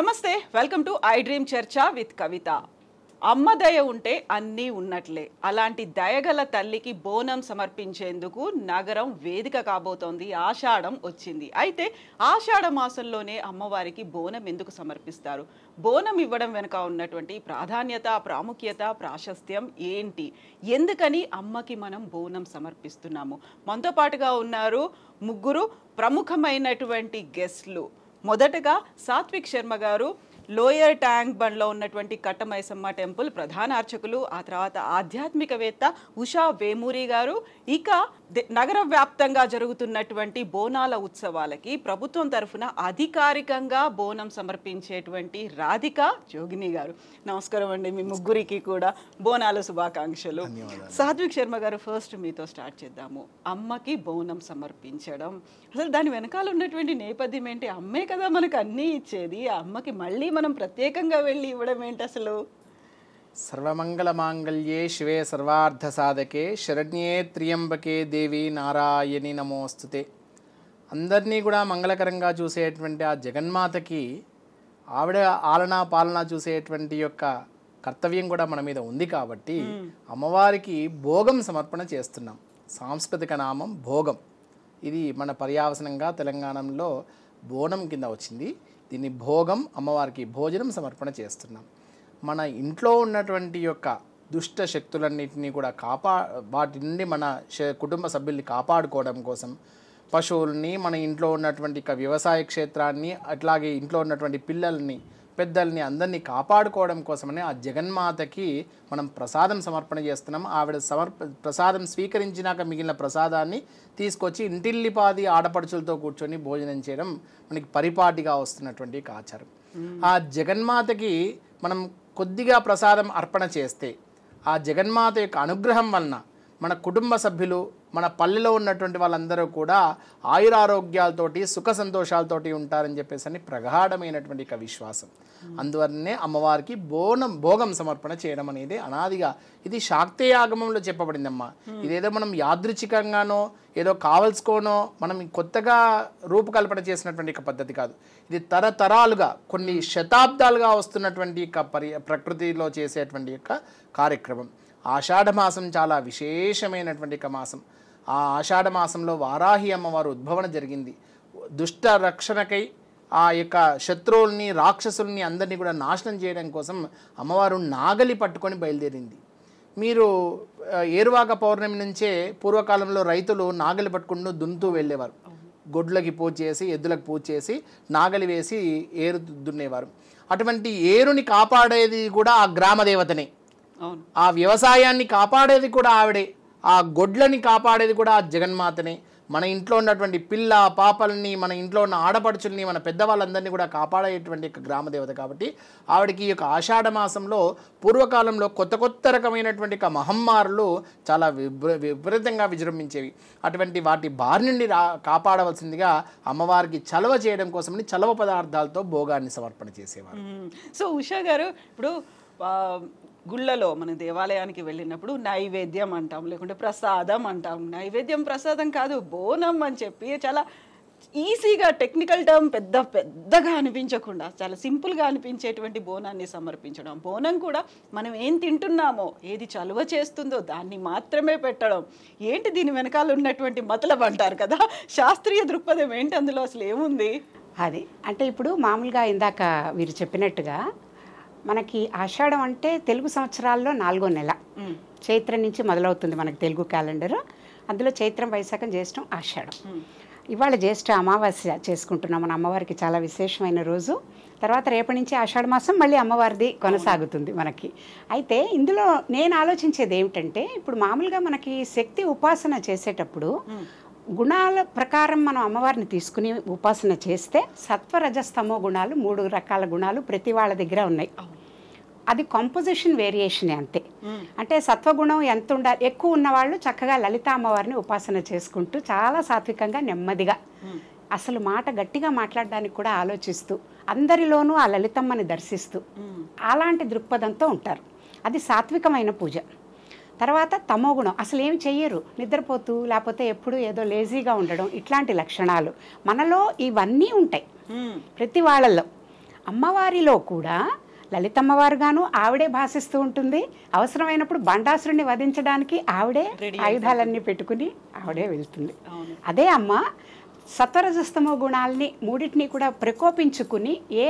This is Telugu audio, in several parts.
నమస్తే, వెల్కమ్ టు ఐ డ్రీమ్ చర్చ విత్ కవిత. అమ్మ దయ ఉంటే అన్నీ ఉన్నట్లే. అలాంటి దయగల తల్లికి బోనం సమర్పించేందుకు నగరం వేదిక కాబోతోంది. ఆషాఢం వచ్చింది. అయితే ఆషాఢ మాసంలోనే అమ్మవారికి బోనం ఎందుకు సమర్పిస్తారు? బోనం ఇవ్వడం వెనుక ఉన్నటువంటి ప్రాధాన్యత, ప్రాముఖ్యత, ప్రాశస్త్యం ఏంటి? ఎందుకని అమ్మకి మనం బోనం సమర్పిస్తున్నాము? మనతో పాటుగా ఉన్నారు ముగ్గురు ప్రముఖమైనటువంటి గెస్ట్లు. మొదటగా సాత్విక్ శర్మ గారు, లోయర్ ట్యాంక్ బండ్లో ఉన్నటువంటి కట్టమైసమ్మ టెంపుల్ ప్రధాన అర్చకులు. ఆ తర్వాత ఆధ్యాత్మికవేత్త ఉషా వేమూరి గారు. ఇక నగర వ్యాప్తంగా జరుగుతున్నటువంటి బోనాల ఉత్సవాలకి ప్రభుత్వం తరఫున అధికారికంగా బోనం సమర్పించేటువంటి రాధిక జోగిని గారు. నమస్కారం అండి. మీ ముగ్గురికి కూడా బోనాల శుభాకాంక్షలు. సాత్విక్ శర్మ గారు, ఫస్ట్ మీతో స్టార్ట్ చేద్దాము. అమ్మకి బోనం సమర్పించడం, అసలు దాని వెనకాల ఉన్నటువంటి నేపథ్యం ఏంటి? అమ్మే కదా మనకు అన్నీ ఇచ్చేది. ఆ అమ్మకి మళ్ళీ మనం ప్రత్యేకంగా వెళ్ళి ఇవ్వడం ఏంటి అసలు? సర్వమంగళ మాంగళ్యే శివే సర్వార్థ సాధకే శరణ్యే త్ర్యంబకే దేవి నారాయణి నమోస్తుతే. అందరినీ కూడా మంగళకరంగా చూసేటువంటి ఆ జగన్మాతకి ఆవిడ ఆలనా పాలన చూసేటువంటి యొక్క కర్తవ్యం కూడా మన మీద ఉంది కాబట్టి అమ్మవారికి భోగం సమర్పణ చేస్తున్నాం. సాంస్కృతిక నామం భోగం. ఇది మన పర్యావసనంగా తెలంగాణలో బోనం కింద వచ్చింది. దీన్ని భోగం, అమ్మవారికి భోజనం సమర్పణ చేస్తున్నాం. మన ఇంట్లో ఉన్నటువంటి యొక్క దుష్ట శక్తులన్నింటినీ కూడా వాటి నుండి మన కుటుంబ సభ్యుల్ని కాపాడుకోవడం కోసం పశువుల్ని, మన ఇంట్లో ఉన్నటువంటి వ్యవసాయ క్షేత్రాన్ని, అట్లాగే ఇంట్లో ఉన్నటువంటి పిల్లల్ని, పెద్దల్ని అందరినీ కాపాడుకోవడం కోసమని ఆ జగన్మాతకి మనం ప్రసాదం సమర్పణ చేస్తున్నాం. ఆవిడ ప్రసాదం స్వీకరించినాక మిగిలిన ప్రసాదాన్ని తీసుకొచ్చి ఇంటిల్లిపాది ఆడపడుచులతో కూర్చొని భోజనం చేయడం మనకి పరిపాటిగా వస్తున్నటువంటి ఆచారం. ఆ జగన్మాతకి మనం కొద్దిగా ప్రసాదం అర్పణ చేస్తే ఆ జగన్మాత యొక్క అనుగ్రహం వలన మన కుటుంబ సభ్యులు, మన పల్లెలో ఉన్నటువంటి వాళ్ళందరూ కూడా ఆయురారోగ్యాలతోటి, సుఖ సంతోషాలతోటి ఉంటారని చెప్పేసి అని ప్రగాఢమైనటువంటి విశ్వాసం. అందువల్లనే అమ్మవారికి భోగం సమర్పణ చేయడం అనేది అనాదిగా ఇది శాక్తేయాగమంలో చెప్పబడిందమ్మా. ఇదేదో మనం యాదృచ్ఛికంగానో ఏదో కావలసుకోనో మనం కొత్తగా రూపకల్పన చేసినటువంటి పద్ధతి కాదు. ఇది తరతరాలుగా కొన్ని శతాబ్దాలుగా వస్తున్నటువంటి ప్రకృతిలో చేసేటువంటి కార్యక్రమం. ఆషాఢమాసం చాలా విశేషమైనటువంటి మాసం. ఆ ఆషాఢమాసంలో వారాహి అమ్మవారు ఉద్భవన జరిగింది. దుష్ట రక్షణకై ఆ యొక్క శత్రువుల్ని, రాక్షసుల్ని అందరినీ కూడా నాశనం చేయడం కోసం అమ్మవారు నాగలి పట్టుకొని బయలుదేరింది. మీరు ఏరువాక పౌర్ణమి నుంచే పూర్వకాలంలో రైతులు నాగలి పట్టుకుంటూ దున్నుతూ వెళ్ళేవారు. గొడ్లకి పూజ చేసి, ఎద్దులకు పూజ చేసి, నాగలి వేసి ఏరు దున్నేవారు. అటువంటి ఏరుని కాపాడేది కూడా ఆ గ్రామ దేవతనే. ఆ వ్యవసాయాన్ని కాపాడేది కూడా ఆవిడే. ఆ గొడ్లని కాపాడేది కూడా ఆ జగన్మాతనే. మన ఇంట్లో ఉన్నటువంటి పిల్ల పాపల్ని, మన ఇంట్లో ఉన్న ఆడపడుచుల్ని, మన పెద్దవాళ్ళందరినీ కూడా కాపాడేటువంటి గ్రామదేవత కాబట్టి ఆవిడకి ఈ యొక్క ఆషాఢ మాసంలో పూర్వకాలంలో కొత్త రకమైనటువంటి మహమ్మారులు చాలా విపరీతంగా విజృంభించేవి. అటువంటి వాటి బారి నుండి కాపాడవలసిందిగా అమ్మవారికి చలవ చేయడం కోసమని చలవ పదార్థాలతో భోగాన్ని సమర్పణ చేసేవారు. సో ఉషా గారు, ఇప్పుడు గుళ్ళలో మన దేవాలయానికి వెళ్ళినప్పుడు నైవేద్యం అంటాం, లేకుంటే ప్రసాదం అంటాం. నైవేద్యం ప్రసాదం కాదు, బోనం అని చెప్పి చాలా ఈజీగా, టెక్నికల్ టర్మ్ పెద్దగా అనిపించకుండా చాలా సింపుల్గా అనిపించేటువంటి బోనాన్ని సమర్పించడం. బోనం కూడా మనం ఏం తింటున్నామో, ఏది చలువ చేస్తుందో దాన్ని మాత్రమే పెట్టడం. ఏంటి దీని వెనకాల ఉన్నటువంటి మతలబ్ అంటారు కదా, శాస్త్రీయ దృక్పథం ఏంటి అందులో, అసలు ఏముంది? అది అంటే ఇప్పుడు మామూలుగా ఇందాక వీరు చెప్పినట్టుగా మనకి ఆషాఢం అంటే తెలుగు సంవత్సరాల్లో 4వ నెల. చైత్రం నుంచి మొదలవుతుంది మనకి తెలుగు క్యాలెండర్. అందులో చైత్రం, వైశాఖం, జ్యేష్టం, ఆషాఢం. ఇవాళ జ్యేష్ఠ అమావాస్య చేసుకుంటున్నాం. మన అమ్మవారికి చాలా విశేషమైన రోజు. తర్వాత రేపటి నుంచి ఆషాఢ మాసం మళ్ళీ అమ్మవారిది కొనసాగుతుంది మనకి. అయితే ఇందులో నేను ఆలోచించేది ఏమిటంటే, ఇప్పుడు మామూలుగా మనకి శక్తి ఉపాసన చేసేటప్పుడు గుణాల ప్రకారం మనం అమ్మవారిని తీసుకుని ఉపాసన చేస్తే సత్వరజస్తమో గుణాలు, 3 రకాల గుణాలు ప్రతి వాళ్ళ దగ్గర ఉన్నాయి. అది కాంపోజిషన్ వేరియేషనే అంతే. అంటే సత్వగుణం ఎంత ఉండాలి, ఎక్కువ ఉన్నవాళ్ళు చక్కగా లలిత అమ్మవారిని ఉపాసన చేసుకుంటూ చాలా సాత్వికంగా, నెమ్మదిగా, అసలు మాట గట్టిగా మాట్లాడడానికి కూడా ఆలోచిస్తూ, అందరిలోనూ ఆ లలితమ్మని దర్శిస్తూ అలాంటి దృక్పథంతో ఉంటారు. అది సాత్వికమైన పూజ. తర్వాత తమోగుణం, అసలు ఏమి చెయ్యరు, నిద్రపోతూ లేకపోతే ఎప్పుడు ఏదో లేజీగా ఉండడం, ఇట్లాంటి లక్షణాలు మనలో ఇవన్నీ ఉంటాయి ప్రతి వాళ్ళల్లో. అమ్మవారిలో కూడా లలితమ్మవారుగాను ఆవిడే భాషిస్తూ ఉంటుంది. అవసరమైనప్పుడు బండాసురుడిని వధించడానికి ఆవిడే ఆయుధాలన్నీ పెట్టుకుని ఆవిడే వెళ్తుంది. అదే అమ్మ సత్వరజస్తమో గుణాలని మూడింటిని కూడా ప్రకోపించుకుని ఏ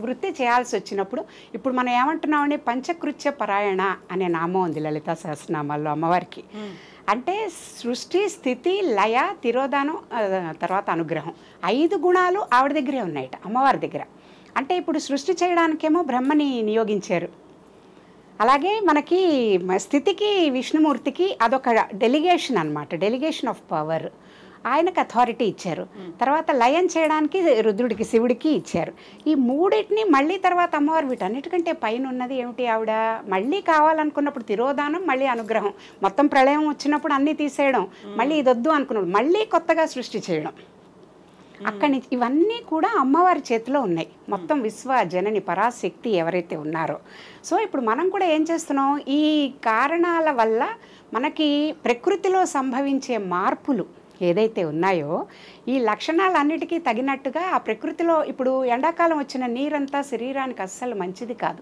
వృత్తి చేయాల్సి వచ్చినప్పుడు ఇప్పుడు మనం ఏమంటున్నామని పంచకృత్య పరాయణ అనే నామం ఉంది లలితా సహస్రనామాల్లో అమ్మవారికి. అంటే సృష్టి, స్థితి, లయ, తిరోధానం, తర్వాత అనుగ్రహం 5 గుణాలు ఆవిడ దగ్గరే ఉన్నాయట అమ్మవారి దగ్గర. అంటే ఇప్పుడు సృష్టి చేయడానికేమో బ్రహ్మని నియోగించారు. అలాగే మనకి స్థితికి విష్ణుమూర్తికి అదొక డెలిగేషన్ అన్నమాట, డెలిగేషన్ ఆఫ్ పవర్. ఆయనకు అథారిటీ ఇచ్చారు. తర్వాత లయం చేయడానికి రుద్రుడికి, శివుడికి ఇచ్చారు. ఈ మూడింటిని మళ్ళీ తర్వాత అమ్మవారు వీటన్నిటికంటే పైన ఉన్నది ఏమిటి, ఆవిడ మళ్ళీ కావాలనుకున్నప్పుడు తిరోధానం, మళ్ళీ అనుగ్రహం. మొత్తం ప్రళయం వచ్చినప్పుడు అన్నీ తీసేయడం, మళ్ళీ ఇదొద్దు అనుకున్నప్పుడు మళ్ళీ కొత్తగా సృష్టి చేయడం. అక్కడి నుంచి ఇవన్నీ కూడా అమ్మవారి చేతిలో ఉన్నాయి. మొత్తం విశ్వ జనని పరాశక్తి ఎవరైతే ఉన్నారో. సో ఇప్పుడు మనం కూడా ఏం చేస్తున్నాం, ఈ కారణాల వల్ల మనకి ప్రకృతిలో సంభవించే మార్పులు ఏదైతే ఉన్నాయో ఈ లక్షణాలన్నిటికీ తగినట్టుగా ఆ ప్రకృతిలో ఇప్పుడు ఎండాకాలం వచ్చిన నీరంతా శరీరానికి అస్సలు మంచిది కాదు.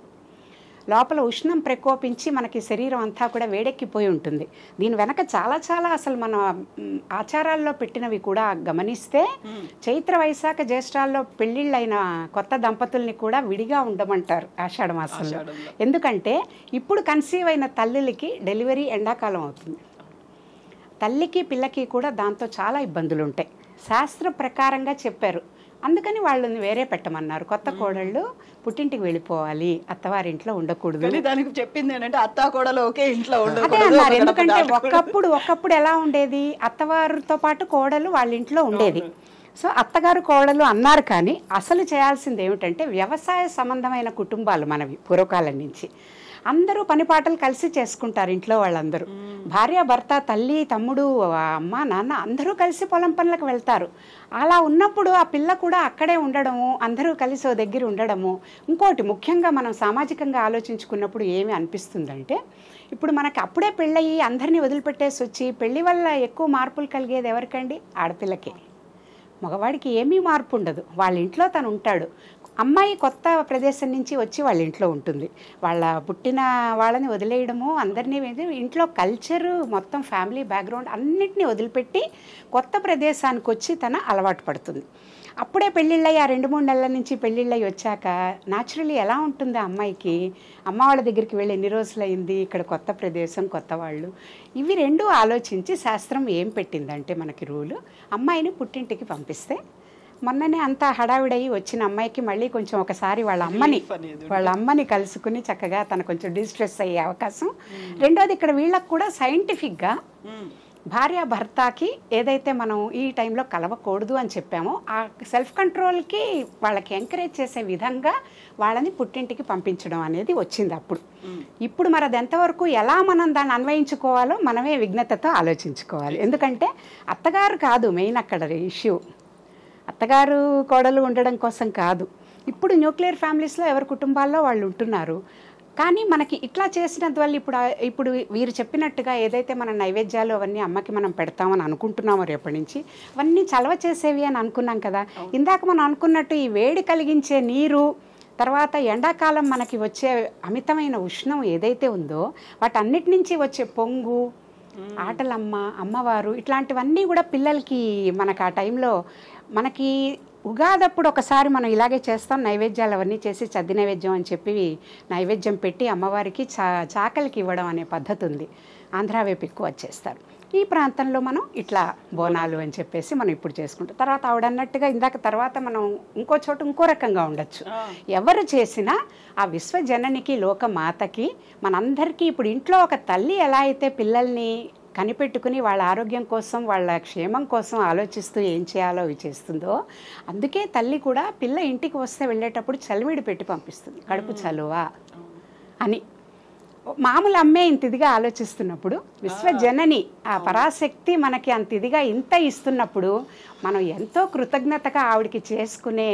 లోపల ఉష్ణం ప్రకోపించి మనకి శరీరం అంతా కూడా వేడెక్కిపోయి ఉంటుంది. దీని వెనక చాలా చాలా అసలు మన ఆచారాల్లో పెట్టినవి కూడా గమనిస్తే చైత్ర వైశాఖ జ్యేష్ఠాల్లో పెళ్ళిళ్ళైన కొత్త దంపతుల్ని కూడా విడిగా ఉండమంటారు ఆషాఢ మాసంలో. ఎందుకంటే ఇప్పుడు కన్సీవ్ అయిన తల్లులకి డెలివరీ ఎండాకాలం అవుతుంది. తల్లికి పిల్లకి కూడా దాంతో చాలా ఇబ్బందులు ఉంటాయి. శాస్త్ర ప్రకారంగా చెప్పారు. అందుకని వాళ్ళని వేరే పెట్టమన్నారు. కొత్త కోడళ్ళు పుట్టింటికి వెళ్ళిపోవాలి, అత్తవారింట్లో ఉండకూడదు. దానికి చెప్పింది ఏంటంటే అత్త కోడలు ఒకే ఇంట్లో అదే అన్నారు. ఎందుకంటే ఒకప్పుడు ఎలా ఉండేది, అత్తవారితో పాటు కోడలు వాళ్ళ ఇంట్లో ఉండేది. సో అత్తగారు కోడలు అన్నారు. కానీ అసలు చేయాల్సింది ఏమిటంటే వ్యవసాయ సంబంధమైన కుటుంబాలు మనవి పూర్వకాలం నుంచి. అందరూ పనిపాటలు కలిసి చేసుకుంటారు ఇంట్లో వాళ్ళందరూ. భార్య, భర్త, తల్లి, తమ్ముడు, అమ్మ, నాన్న అందరూ కలిసి పొలం పనులకు వెళ్తారు. అలా ఉన్నప్పుడు ఆ పిల్ల కూడా అక్కడే ఉండడము, అందరూ కలిసి ఓ దగ్గర ఉండడము. ఇంకోటి ముఖ్యంగా మనం సామాజికంగా ఆలోచించుకున్నప్పుడు ఏమి అనిపిస్తుందంటే, ఇప్పుడు మనకి అప్పుడే పెళ్ళయి అందరినీ వదిలిపెట్టేసి వచ్చి పెళ్లి వల్ల ఎక్కువ మార్పులు కలిగేది ఎవరికండి? ఆడపిల్లకే. మగవాడికి ఏమీ మార్పు ఉండదు, వాళ్ళ ఇంట్లో తను ఉంటాడు. అమ్మాయి కొత్త ప్రదేశం నుంచి వచ్చి వాళ్ళ ఇంట్లో ఉంటుంది. వాళ్ళ పుట్టిన వాళ్ళని వదిలేయడము, అందరినీ ఇంట్లో కల్చరు, మొత్తం ఫ్యామిలీ బ్యాక్గ్రౌండ్ అన్నిటినీ వదిలిపెట్టి కొత్త ప్రదేశానికి వచ్చి తన అలవాటు పడుతుంది. అప్పుడే పెళ్ళిళ్ళయి ఆ 2-3 నెలల నుంచి పెళ్ళిళ్ళయి వచ్చాక న్యాచురలీ ఎలా ఉంటుంది ఆ అమ్మాయికి, అమ్మ వాళ్ళ దగ్గరికి వెళ్ళి ఎన్ని రోజులైంది, ఇక్కడ కొత్త ప్రదేశం, కొత్త వాళ్ళు, ఇవి రెండూ ఆలోచించి శాస్త్రం ఏం పెట్టిందంటే మనకి రూలు, అమ్మాయిని పుట్టింటికి పంపిస్తే మొన్ననే అంతా హడావిడయి వచ్చిన అమ్మాయికి మళ్ళీ కొంచెం ఒకసారి వాళ్ళ అమ్మని కలుసుకుని చక్కగా తన కొంచెం డిస్ట్రెస్ అయ్యే అవకాశం. రెండోది ఇక్కడ వీళ్ళకు కూడా సైంటిఫిక్గా భార్య భర్తకి ఏదైతే మనం ఈ టైంలో కలవకూడదు అని చెప్పామో ఆ సెల్ఫ్ కంట్రోల్కి వాళ్ళకి ఎంకరేజ్ చేసే విధంగా వాళ్ళని పుట్టింటికి పంపించడం అనేది వచ్చింది అప్పుడు. ఇప్పుడు మరి అది ఎంతవరకు ఎలా మనం దాన్ని అన్వయించుకోవాలో మనమే విఘ్నతతో ఆలోచించుకోవాలి. ఎందుకంటే అత్తగారు కాదు మెయిన్ అక్కడ ఇష్యూ, అత్తగారు కోడలు ఉండడం కోసం కాదు. ఇప్పుడు న్యూక్లియర్ ఫ్యామిలీస్లో ఎవరి కుటుంబాల్లో వాళ్ళు ఉంటున్నారు. కానీ మనకి ఇట్లా చేసినందువల్ల ఇప్పుడు వీరు చెప్పినట్టుగా ఏదైతే మన నైవేద్యాలు అవన్నీ అమ్మకి మనం పెడతామని అనుకుంటున్నామో రేపటి నుంచి, అవన్నీ చలవ చేసేవి అని అనుకున్నాం కదా. ఇందాక మనం అనుకున్నట్టు ఈ వేడి కలిగించే నీరు, తర్వాత ఎండాకాలం మనకి వచ్చే అమితమైన ఉష్ణం ఏదైతే ఉందో వాటన్నిటి నుంచి వచ్చే పొంగు, ఆటలమ్మ, అమ్మవారు, ఇట్లాంటివన్నీ కూడా పిల్లలకి మనకు ఆ టైంలో మనకి ఉగాదప్పుడు ఒకసారి మనం ఇలాగే చేస్తాం, నైవేద్యాలు అవన్నీ చేసి చద్ది నైవేద్యం అని చెప్పి నైవేద్యం పెట్టి అమ్మవారికి చాకలికి ఇవ్వడం అనే పద్ధతి ఉంది. ఆంధ్ర వైపు ఎక్కువ వచ్చేస్తారు. ఈ ప్రాంతంలో మనం ఇట్లా బోనాలు అని చెప్పేసి మనం ఇప్పుడు చేసుకుంటాం. తర్వాత ఆవిడన్నట్టుగా ఇందాక తర్వాత మనం ఇంకో చోట ఇంకో రకంగా ఉండొచ్చు. ఎవరు చేసినా ఆ విశ్వజననికి, లోకమాతకి, మనందరికీ ఇప్పుడు ఇంట్లో ఒక తల్లి ఎలా అయితే పిల్లల్ని కనిపెట్టుకుని వాళ్ళ ఆరోగ్యం కోసం, వాళ్ళ క్షేమం కోసం ఆలోచిస్తూ ఏం చేయాలో అవి చేస్తుందో, అందుకే తల్లి కూడా పిల్ల ఇంటికి వస్తే వెళ్ళేటప్పుడు చలివిడి పెట్టి పంపిస్తుంది, కడుపు చలువా అని. మామూలు అమ్మే ఇంత ఇదిగా ఆలోచిస్తున్నప్పుడు విశ్వజనని ఆ పరాశక్తి మనకి అంత ఇదిగా ఇంత ఇస్తున్నప్పుడు మనం ఎంతో కృతజ్ఞతగా ఆవిడకి చేసుకునే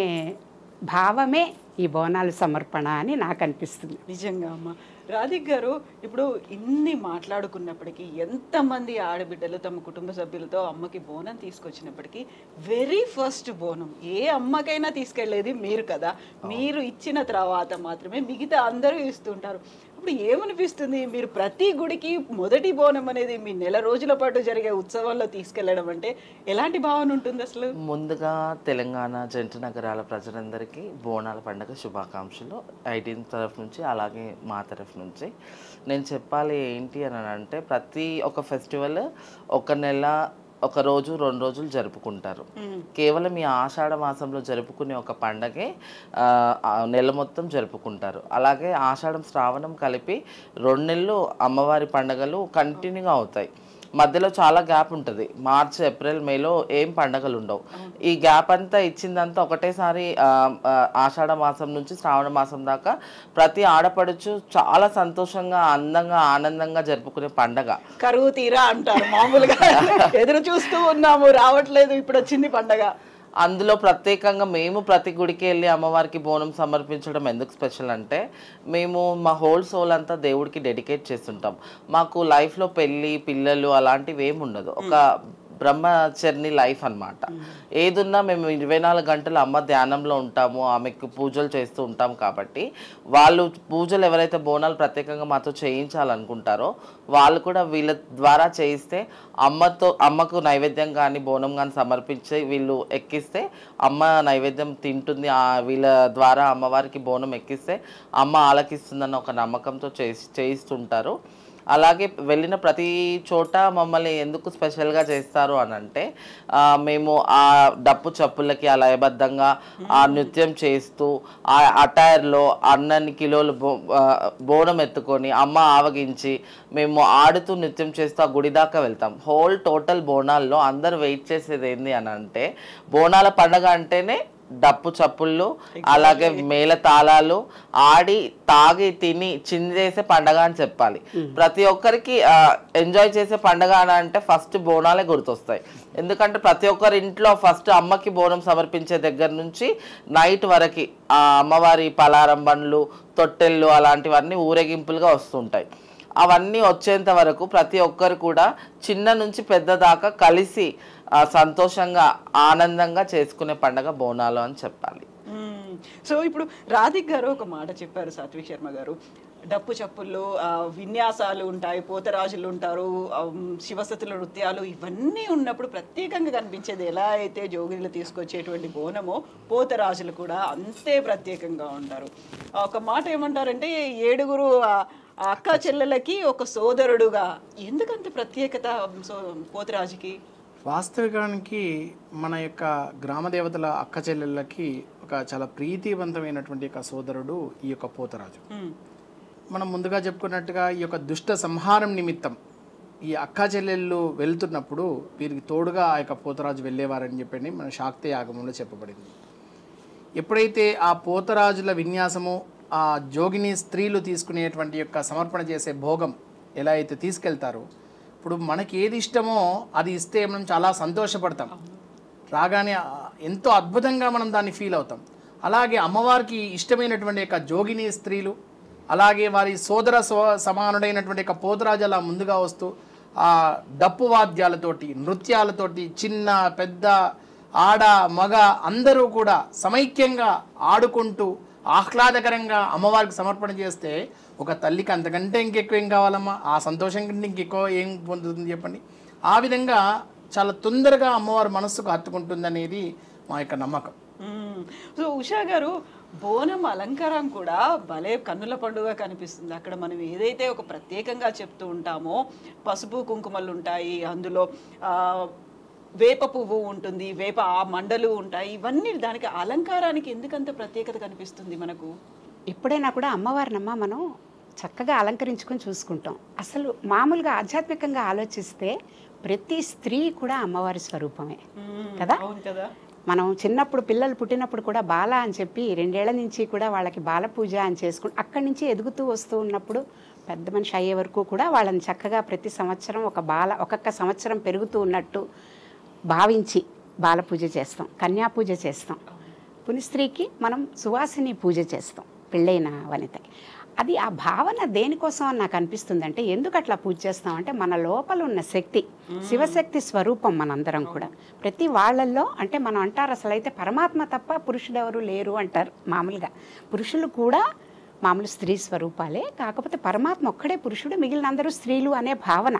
భావమే ఈ బోనాలు సమర్పణ అని నాకు అనిపిస్తుంది. నిజంగా అమ్మ, రాధిక్ గారు, ఇప్పుడు ఇన్ని మాట్లాడుకున్నప్పటికీ ఎంతమంది ఆడబిడ్డలు తమ కుటుంబ సభ్యులతో అమ్మకి బోనం తీసుకొచ్చినప్పటికీ వెరీ ఫస్ట్ బోనం ఏ అమ్మకైనా తీసుకెళ్లేది మీరు కదా. మీరు ఇచ్చిన తర్వాత మాత్రమే మిగతా అందరూ ఇస్తుంటారు. ఇప్పుడు ఏమనిపిస్తుంది, మీరు ప్రతి గుడికి మొదటి బోనం అనేది మీ నెల రోజుల పాటు జరిగే ఉత్సవాల్లో తీసుకెళ్లడం అంటే ఎలాంటి భావన ఉంటుంది అసలు? ముందుగా తెలంగాణ జంట నగరాల ప్రజలందరికీ బోనాల పండుగ శుభాకాంక్షలు 18 తరఫు నుంచి, అలాగే మా తరఫు నుంచి. నేను చెప్పాలి ఏంటి అని అంటే, ప్రతి ఒక్క ఫెస్టివల్ ఒక నెల, ఒక రోజు 2 రోజులు జరుపుకుంటారు. కేవలం ఈ ఆషాఢ మాసంలో జరుపుకునే ఒక పండగే నెల మొత్తం జరుపుకుంటారు. అలాగే ఆషాఢం శ్రావణం కలిపి 2 నెలలు అమ్మవారి పండగలు కంటిన్యూగా అవుతాయి. మధ్యలో చాలా గ్యాప్ ఉంటుంది. మార్చ్, ఏప్రిల్, మేలో ఏం పండగలు ఉండవు. ఈ గ్యాప్ అంతా ఇచ్చిందంతా ఒకటేసారి ఆషాఢ మాసం నుంచి శ్రావణ మాసం దాకా ప్రతి ఆడపడుచు చాలా సంతోషంగా, అందంగా, ఆనందంగా జరుపుకునే పండగ. కరువు తీరా అంటారు మామూలుగా. ఎదురు చూస్తూ ఉన్నాము, రావట్లేదు, ఇప్పుడు వచ్చింది పండగ. అందులో ప్రత్యేకంగా మేము ప్రతి గుడికి వెళ్ళి అమ్మవారికి బోనం సమర్పించడం ఎందుకు స్పెషల్ అంటే, మేము మా హోల్ సోల్ అంతా దేవుడికి డెడికేట్ చేస్తుంటాం. మాకు లైఫ్లో పెళ్ళి, పిల్లలు అలాంటివి ఏమి ఉండదు. ఒక బ్రహ్మచర్ని లైఫ్ అనమాట. ఏదున్నా మేము 24 గంటలు అమ్మ ధ్యానంలో ఉంటాము, ఆమెకు పూజలు చేస్తూ ఉంటాం. కాబట్టి వాళ్ళు పూజలు ఎవరైతే బోనాలు ప్రత్యేకంగా మాతో చేయించాలనుకుంటారో వాళ్ళు కూడా వీళ్ళ ద్వారా చేయిస్తే అమ్మకు నైవేద్యం కానీ బోనం కానీ సమర్పించి వీళ్ళు ఎక్కిస్తే అమ్మ నైవేద్యం తింటుంది. వీళ్ళ ద్వారా అమ్మవారికి బోనం ఎక్కిస్తే అమ్మ ఆలకిస్తుందన్న ఒక నమ్మకంతో చేయిస్తుంటారు. అలాగే వెళ్ళిన ప్రతి చోట మమ్మల్ని ఎందుకు స్పెషల్గా చేస్తారు అని అంటే, మేము ఆ డప్పు చప్పులకి ఆ లయబద్ధంగా ఆ నృత్యం చేస్తూ ఆ అటైర్లో అన్నన్ని కిలోలు బోనం ఎత్తుకొని అమ్మ ఆవగించి మేము ఆడుతూ నృత్యం చేస్తూ ఆ గుడి దాకా వెళ్తాం. హోల్ టోటల్ బోనాల్లో అందరు వెయిట్ చేసేది ఏంది అని అంటే, బోనాల పండగ అంటేనే డప్పు చప్పుళ్ళు, అలాగే మేళ తాళాలు ఆడి తాగి తిని చిందేసే పండగ అని చెప్పాలి. ప్రతి ఒక్కరికి ఎంజాయ్ చేసే పండగ అని అంటే ఫస్ట్ బోనాలే గుర్తొస్తాయి. ఎందుకంటే ప్రతి ఒక్కరి ఇంట్లో ఫస్ట్ అమ్మకి బోనం సమర్పించే దగ్గర నుంచి నైట్ వరకు ఆ అమ్మవారి పలారం బండ్లు, తొట్టెళ్ళు అలాంటివన్నీ ఊరేగింపులుగా వస్తుంటాయి. అవన్నీ వచ్చేంత వరకు ప్రతి ఒక్కరు కూడా చిన్న నుంచి పెద్ద దాకా కలిసి సంతోషంగా, ఆనందంగా చేసుకునే పండగ బోనాలు అని చెప్పాలి. సో ఇప్పుడు రాధిక్ గారు ఒక మాట చెప్పారు, సాత్విక్ శర్మ గారు, డప్పు చప్పుళ్ళు, విన్యాసాలు ఉంటాయి, పోతరాజులు ఉంటారు, శివసతుల నృత్యాలు, ఇవన్నీ ఉన్నప్పుడు ప్రత్యేకంగా కనిపించేది ఎలా అయితే జోగిలు తీసుకొచ్చేటువంటి బోనమో పోతరాజులు కూడా అంతే ప్రత్యేకంగా ఉంటారు. ఒక మాట ఏమంటారంటే, 7 అక్క చెల్లెలకి ఒక సోదరుడుగా. ఎందుకంత ప్రత్యేకత పోతరాజుకి? వాస్తవికానికి మన యొక్క గ్రామ దేవతల అక్క చెల్లెళ్ళకి ఒక చాలా ప్రీతివంతమైనటువంటి యొక్క సోదరుడు ఈ యొక్క పోతరాజు. మనం ముందుగా చెప్పుకున్నట్టుగా ఈ యొక్క దుష్ట సంహారం నిమిత్తం ఈ అక్క చెల్లెళ్ళు వెళ్తున్నప్పుడు వీరికి తోడుగా ఆ యొక్క పోతరాజు వెళ్ళేవారని చెప్పండి మన శాక్తేయ ఆగమంలో చెప్పబడింది. ఎప్పుడైతే ఆ పోతరాజుల విన్యాసము, ఆ జోగిని స్త్రీలు తీసుకునేటువంటి యొక్క సమర్పణ చేసే భోగం ఎలా అయితే తీసుకెళ్తారో, ఇప్పుడు మనకి ఏది ఇష్టమో అది ఇస్తే మనం చాలా సంతోషపడతాం, రాగానే ఎంతో అద్భుతంగా మనం దాన్ని ఫీల్ అవుతాం. అలాగే అమ్మవారికి ఇష్టమైనటువంటి యొక్క జోగిని స్త్రీలు, అలాగే వారి సోదర సమానుడైనటువంటి యొక్క పోతరాజు అలా ముందుగా వస్తూ ఆ డప్పు వాద్యాలతోటి, నృత్యాలతోటి చిన్న పెద్ద ఆడ మగ అందరూ కూడా సమైక్యంగా ఆడుకుంటూ ఆహ్లాదకరంగా అమ్మవారికి సమర్పణ చేస్తే ఒక తల్లికి అంతకంటే ఇంకెక్కువ ఏం కావాలమ్మా? ఆ సంతోషం కంటే ఇంకెక్కువ ఏం పొందుతుంది చెప్పండి. ఆ విధంగా చాలా తొందరగా అమ్మవారి మనస్సుకు హత్తుకుంటుందనేది మా యొక్క నమ్మకం. సో ఉషా గారు, బోనం అలంకారం కూడా భలే కన్నుల పండుగ కనిపిస్తుంది. అక్కడ మనం ఏదైతే ఒక ప్రత్యేకంగా చెప్తూ ఉంటామో, పసుపు కుంకుమలు ఉంటాయి, అందులో వేప పువ్వు ఉంటుంది, వేప మండలు ఉంటాయి, ఇవన్నీ దానికి అలంకారానికి ఎందుకంత ప్రత్యేకత కనిపిస్తుంది మనకు? ఎప్పుడైనా కూడా అమ్మవారినమ్మ మనం చక్కగా అలంకరించుకొని చూసుకుంటాం. అసలు మామూలుగా ఆధ్యాత్మికంగా ఆలోచిస్తే ప్రతి స్త్రీ కూడా అమ్మవారి స్వరూపమే కదా. మనం చిన్నప్పుడు పిల్లలు పుట్టినప్పుడు కూడా బాల అని చెప్పి 2 ఏళ్ల నుంచి కూడా వాళ్ళకి బాల పూజ అని చేసుకుని అక్కడి నుంచి ఎదుగుతూ వస్తూ ఉన్నప్పుడు పెద్ద మనిషి అయ్యే వరకు కూడా వాళ్ళని చక్కగా ప్రతి సంవత్సరం ఒక్కొక్క సంవత్సరం పెరుగుతూ ఉన్నట్టు భావించి బాల పూజ చేస్తాం, కన్యా పూజ చేస్తాం. పునిస్త్రీకి మనం సువాసిని పూజ చేస్తాం, పెళ్ళైన వనితకి. అది ఆ భావన దేనికోసం అని నాకు అనిపిస్తుంది అంటే, ఎందుకు అట్లా పూజ చేస్తాం అంటే మన లోపల ఉన్న శక్తి, శివశక్తి స్వరూపం మనందరం కూడా. ప్రతి వాళ్ళల్లో అంటే మనం అంటారు అసలు అయితే పరమాత్మ తప్ప పురుషుడు ఎవరు లేరు అంటారు మామూలుగా. పురుషులు కూడా మామూలు స్త్రీ స్వరూపాలే, కాకపోతే పరమాత్మ ఒక్కడే పురుషుడు, మిగిలిన అందరూ స్త్రీలు అనే భావన.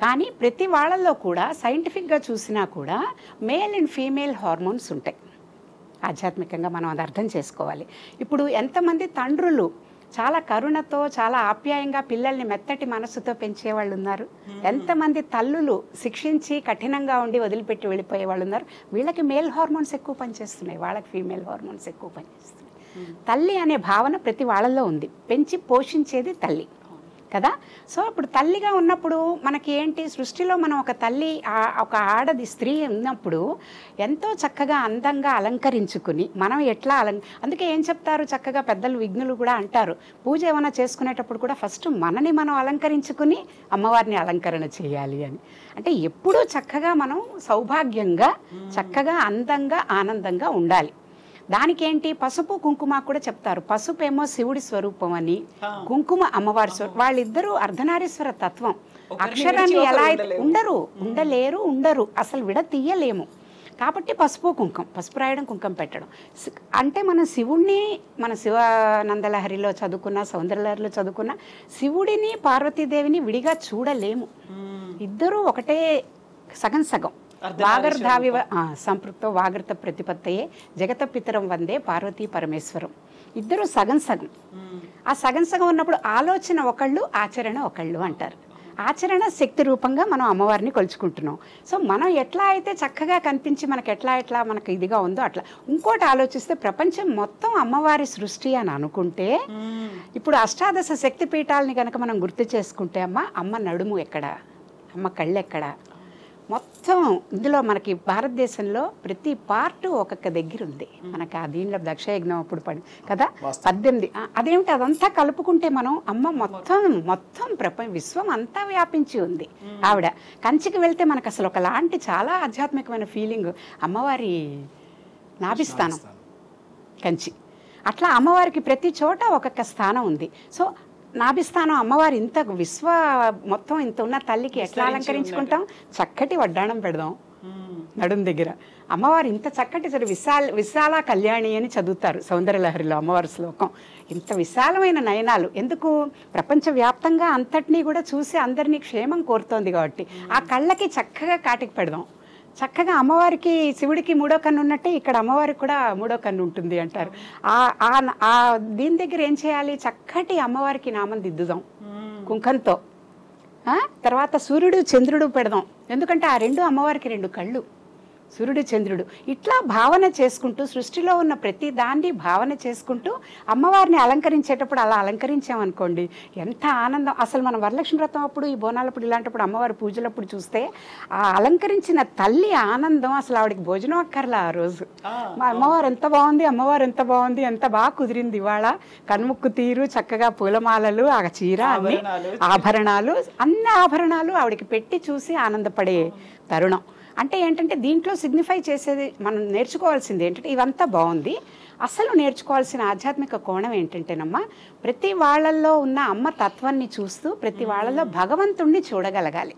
కానీ ప్రతి వాళ్ళల్లో కూడా సైంటిఫిక్గా చూసినా కూడా మేల్ అండ్ ఫీమేల్ హార్మోన్స్ ఉంటాయి. ఆధ్యాత్మికంగా మనం అది అర్థం చేసుకోవాలి. ఇప్పుడు ఎంతమంది తండ్రులు చాలా కరుణతో చాలా ఆప్యాయంగా పిల్లల్ని మెత్తటి మనసుతో పెంచేవాళ్ళు ఉన్నారు, ఎంతమంది తల్లులు శిక్షించి కఠినంగా ఉండి వదిలిపెట్టి వెళ్ళిపోయే వాళ్ళు ఉన్నారు. వీళ్ళకి మేల్ హార్మోన్స్ ఎక్కువ పనిచేస్తున్నాయి, వాళ్ళకి ఫీమేల్ హార్మోన్స్ ఎక్కువ పనిచేస్తున్నాయి. తల్లి అనే భావన ప్రతి వాళ్ళల్లో ఉంది, పెంచి పోషించేది తల్లి కదా. సో ఇప్పుడు తల్లిగా ఉన్నప్పుడు మనకి ఏంటి, సృష్టిలో మనం ఒక తల్లి ఒక ఆడది స్త్రీ ఉన్నప్పుడు ఎంతో చక్కగా అందంగా అలంకరించుకుని మనం ఎట్లా అందుకే ఏం చెప్తారు చక్కగా పెద్దలు విఘ్నులు కూడా అంటారు, పూజ ఏమైనా చేసుకునేటప్పుడు కూడా ఫస్ట్ మనని మనం అలంకరించుకుని అమ్మవారిని అలంకరణ చేయాలి అని. అంటే ఎప్పుడూ చక్కగా మనం సౌభాగ్యంగా చక్కగా అందంగా ఆనందంగా ఉండాలి. దానికేంటి పసుపు కుంకుమ కూడా చెప్తారు. పసుపు ఏమో శివుడి స్వరూపం అని, కుంకుమ అమ్మవారి స్వరూపం. వాళ్ళిద్దరూ అర్ధనారీశ్వర తత్వం. అక్షరాన్ని ఎలా అయితే ఉండరు అసలు విడతీయలేము. కాబట్టి పసుపు కుంకం, పసుపు రాయడం కుంకం పెట్టడం అంటే మన శివుణ్ణి, మన శివానందలహరిలో చదువుకున్న సౌందర్యలహరిలో చదువుకున్న శివుడిని పార్వతీదేవిని విడిగా చూడలేము. ఇద్దరూ ఒకటే, సగం సగం. వాగర్ధావివ సంపృక్తో వాగర్త ప్రతిపత్తయే జగత పితరం వందే పార్వతీ పరమేశ్వరం. ఇద్దరు సగం సగం. ఆ సగం సగం ఉన్నప్పుడు ఆలోచన ఒకళ్ళు, ఆచరణ ఒకళ్ళు అంటారు. ఆచరణ శక్తి రూపంగా మనం అమ్మవారిని కొలుచుకుంటున్నాం. సో మనం ఎట్లా అయితే చక్కగా కనిపించి మనకు ఎట్లా మనకు ఇదిగా ఉందో అట్లా. ఇంకోటి ఆలోచిస్తే ప్రపంచం మొత్తం అమ్మవారి సృష్టి అని అనుకుంటే, ఇప్పుడు అష్టాదశ శక్తి పీఠాలని కనుక మనం గుర్తు చేసుకుంటే అమ్మ నడుము ఎక్కడ, అమ్మ కళ్ళు ఎక్కడ, మొత్తం ఇందులో మనకి భారతదేశంలో ప్రతి పార్టు ఒక్కొక్క దగ్గర ఉంది. మనకి ఆ దీనిలో దక్షయజ్ఞం అప్పుడు పడి కదా 18 అదేమిటి అదంతా కలుపుకుంటే మనం అమ్మ మొత్తం విశ్వం అంతా వ్యాపించి ఉంది. ఆవిడ కంచికి వెళ్తే మనకు అసలు ఒకలాంటి చాలా ఆధ్యాత్మికమైన ఫీలింగ్. అమ్మవారి నాభిస్థానం కంచి. అట్లా అమ్మవారికి ప్రతి చోట ఒక్కొక్క స్థానం ఉంది. సో నాభిస్థానం అమ్మవారి ఇంత మొత్తం ఇంత ఉన్న తల్లికి ఎట్లా అలంకరించుకుంటాం, చక్కటి వడ్డాణం పెడదాం నడుం దగ్గర. అమ్మవారు ఇంత చక్కటి విశాల కళ్యాణి అని చదువుతారు సౌందర్యలహరిలో అమ్మవారి శ్లోకం. ఇంత విశాలమైన నయనాలు ఎందుకు, ప్రపంచవ్యాప్తంగా అంతటినీ కూడా చూసి అందరినీ క్షేమం కోరుతోంది కాబట్టి ఆ కళ్ళకి చక్కగా కాటికి పెడదాం. చక్కగా అమ్మవారికి శివుడికి 3వ కన్ను ఉన్నట్టే ఇక్కడ అమ్మవారికి కూడా 3వ కన్ను ఉంటుంది అంటారు. దీని దగ్గర ఏం చేయాలి, చక్కటి అమ్మవారికి నామం దిద్దుదాం కుంకంతో. తర్వాత సూర్యుడు చంద్రుడు పెడదాం, ఎందుకంటే ఆ రెండు అమ్మవారికి 2 కళ్ళు, సూర్యుడు చంద్రుడు. ఇట్లా భావన చేసుకుంటూ సృష్టిలో ఉన్న ప్రతి దాన్ని భావన చేసుకుంటూ అమ్మవారిని అలంకరించేటప్పుడు అలా అలంకరించామనుకోండి ఎంత ఆనందం. అసలు మనం వరలక్ష్మి వ్రతం అప్పుడు, ఈ బోనాలప్పుడు, ఇలాంటప్పుడు అమ్మవారి పూజలప్పుడు చూస్తే ఆ అలంకరించిన తల్లి ఆనందం, అసలు ఆవిడకి భోజనం అక్కర్లా ఆ రోజు. మా అమ్మవారు ఎంత బాగుంది, అమ్మవారు ఎంత బాగుంది, ఎంత బాగా కుదిరింది ఇవాళ, కనుముక్కు తీరు, చక్కగా పూలమాలలు, ఆ చీర, అన్ని అన్ని ఆభరణాలు ఆవిడకి పెట్టి చూసి ఆనందపడే తరుణం. అంటే ఏంటంటే దీంట్లో సిగ్నిఫై చేసేది మనం నేర్చుకోవాల్సింది ఏంటంటే, ఇవంతా బాగుంది, అసలు నేర్చుకోవాల్సిన ఆధ్యాత్మిక కోణం ఏంటంటేనమ్మా, ప్రతి వాళ్ళల్లో ఉన్న అమ్మ తత్వాన్ని చూస్తూ ప్రతి వాళ్ళల్లో భగవంతుణ్ణి చూడగలగాలి.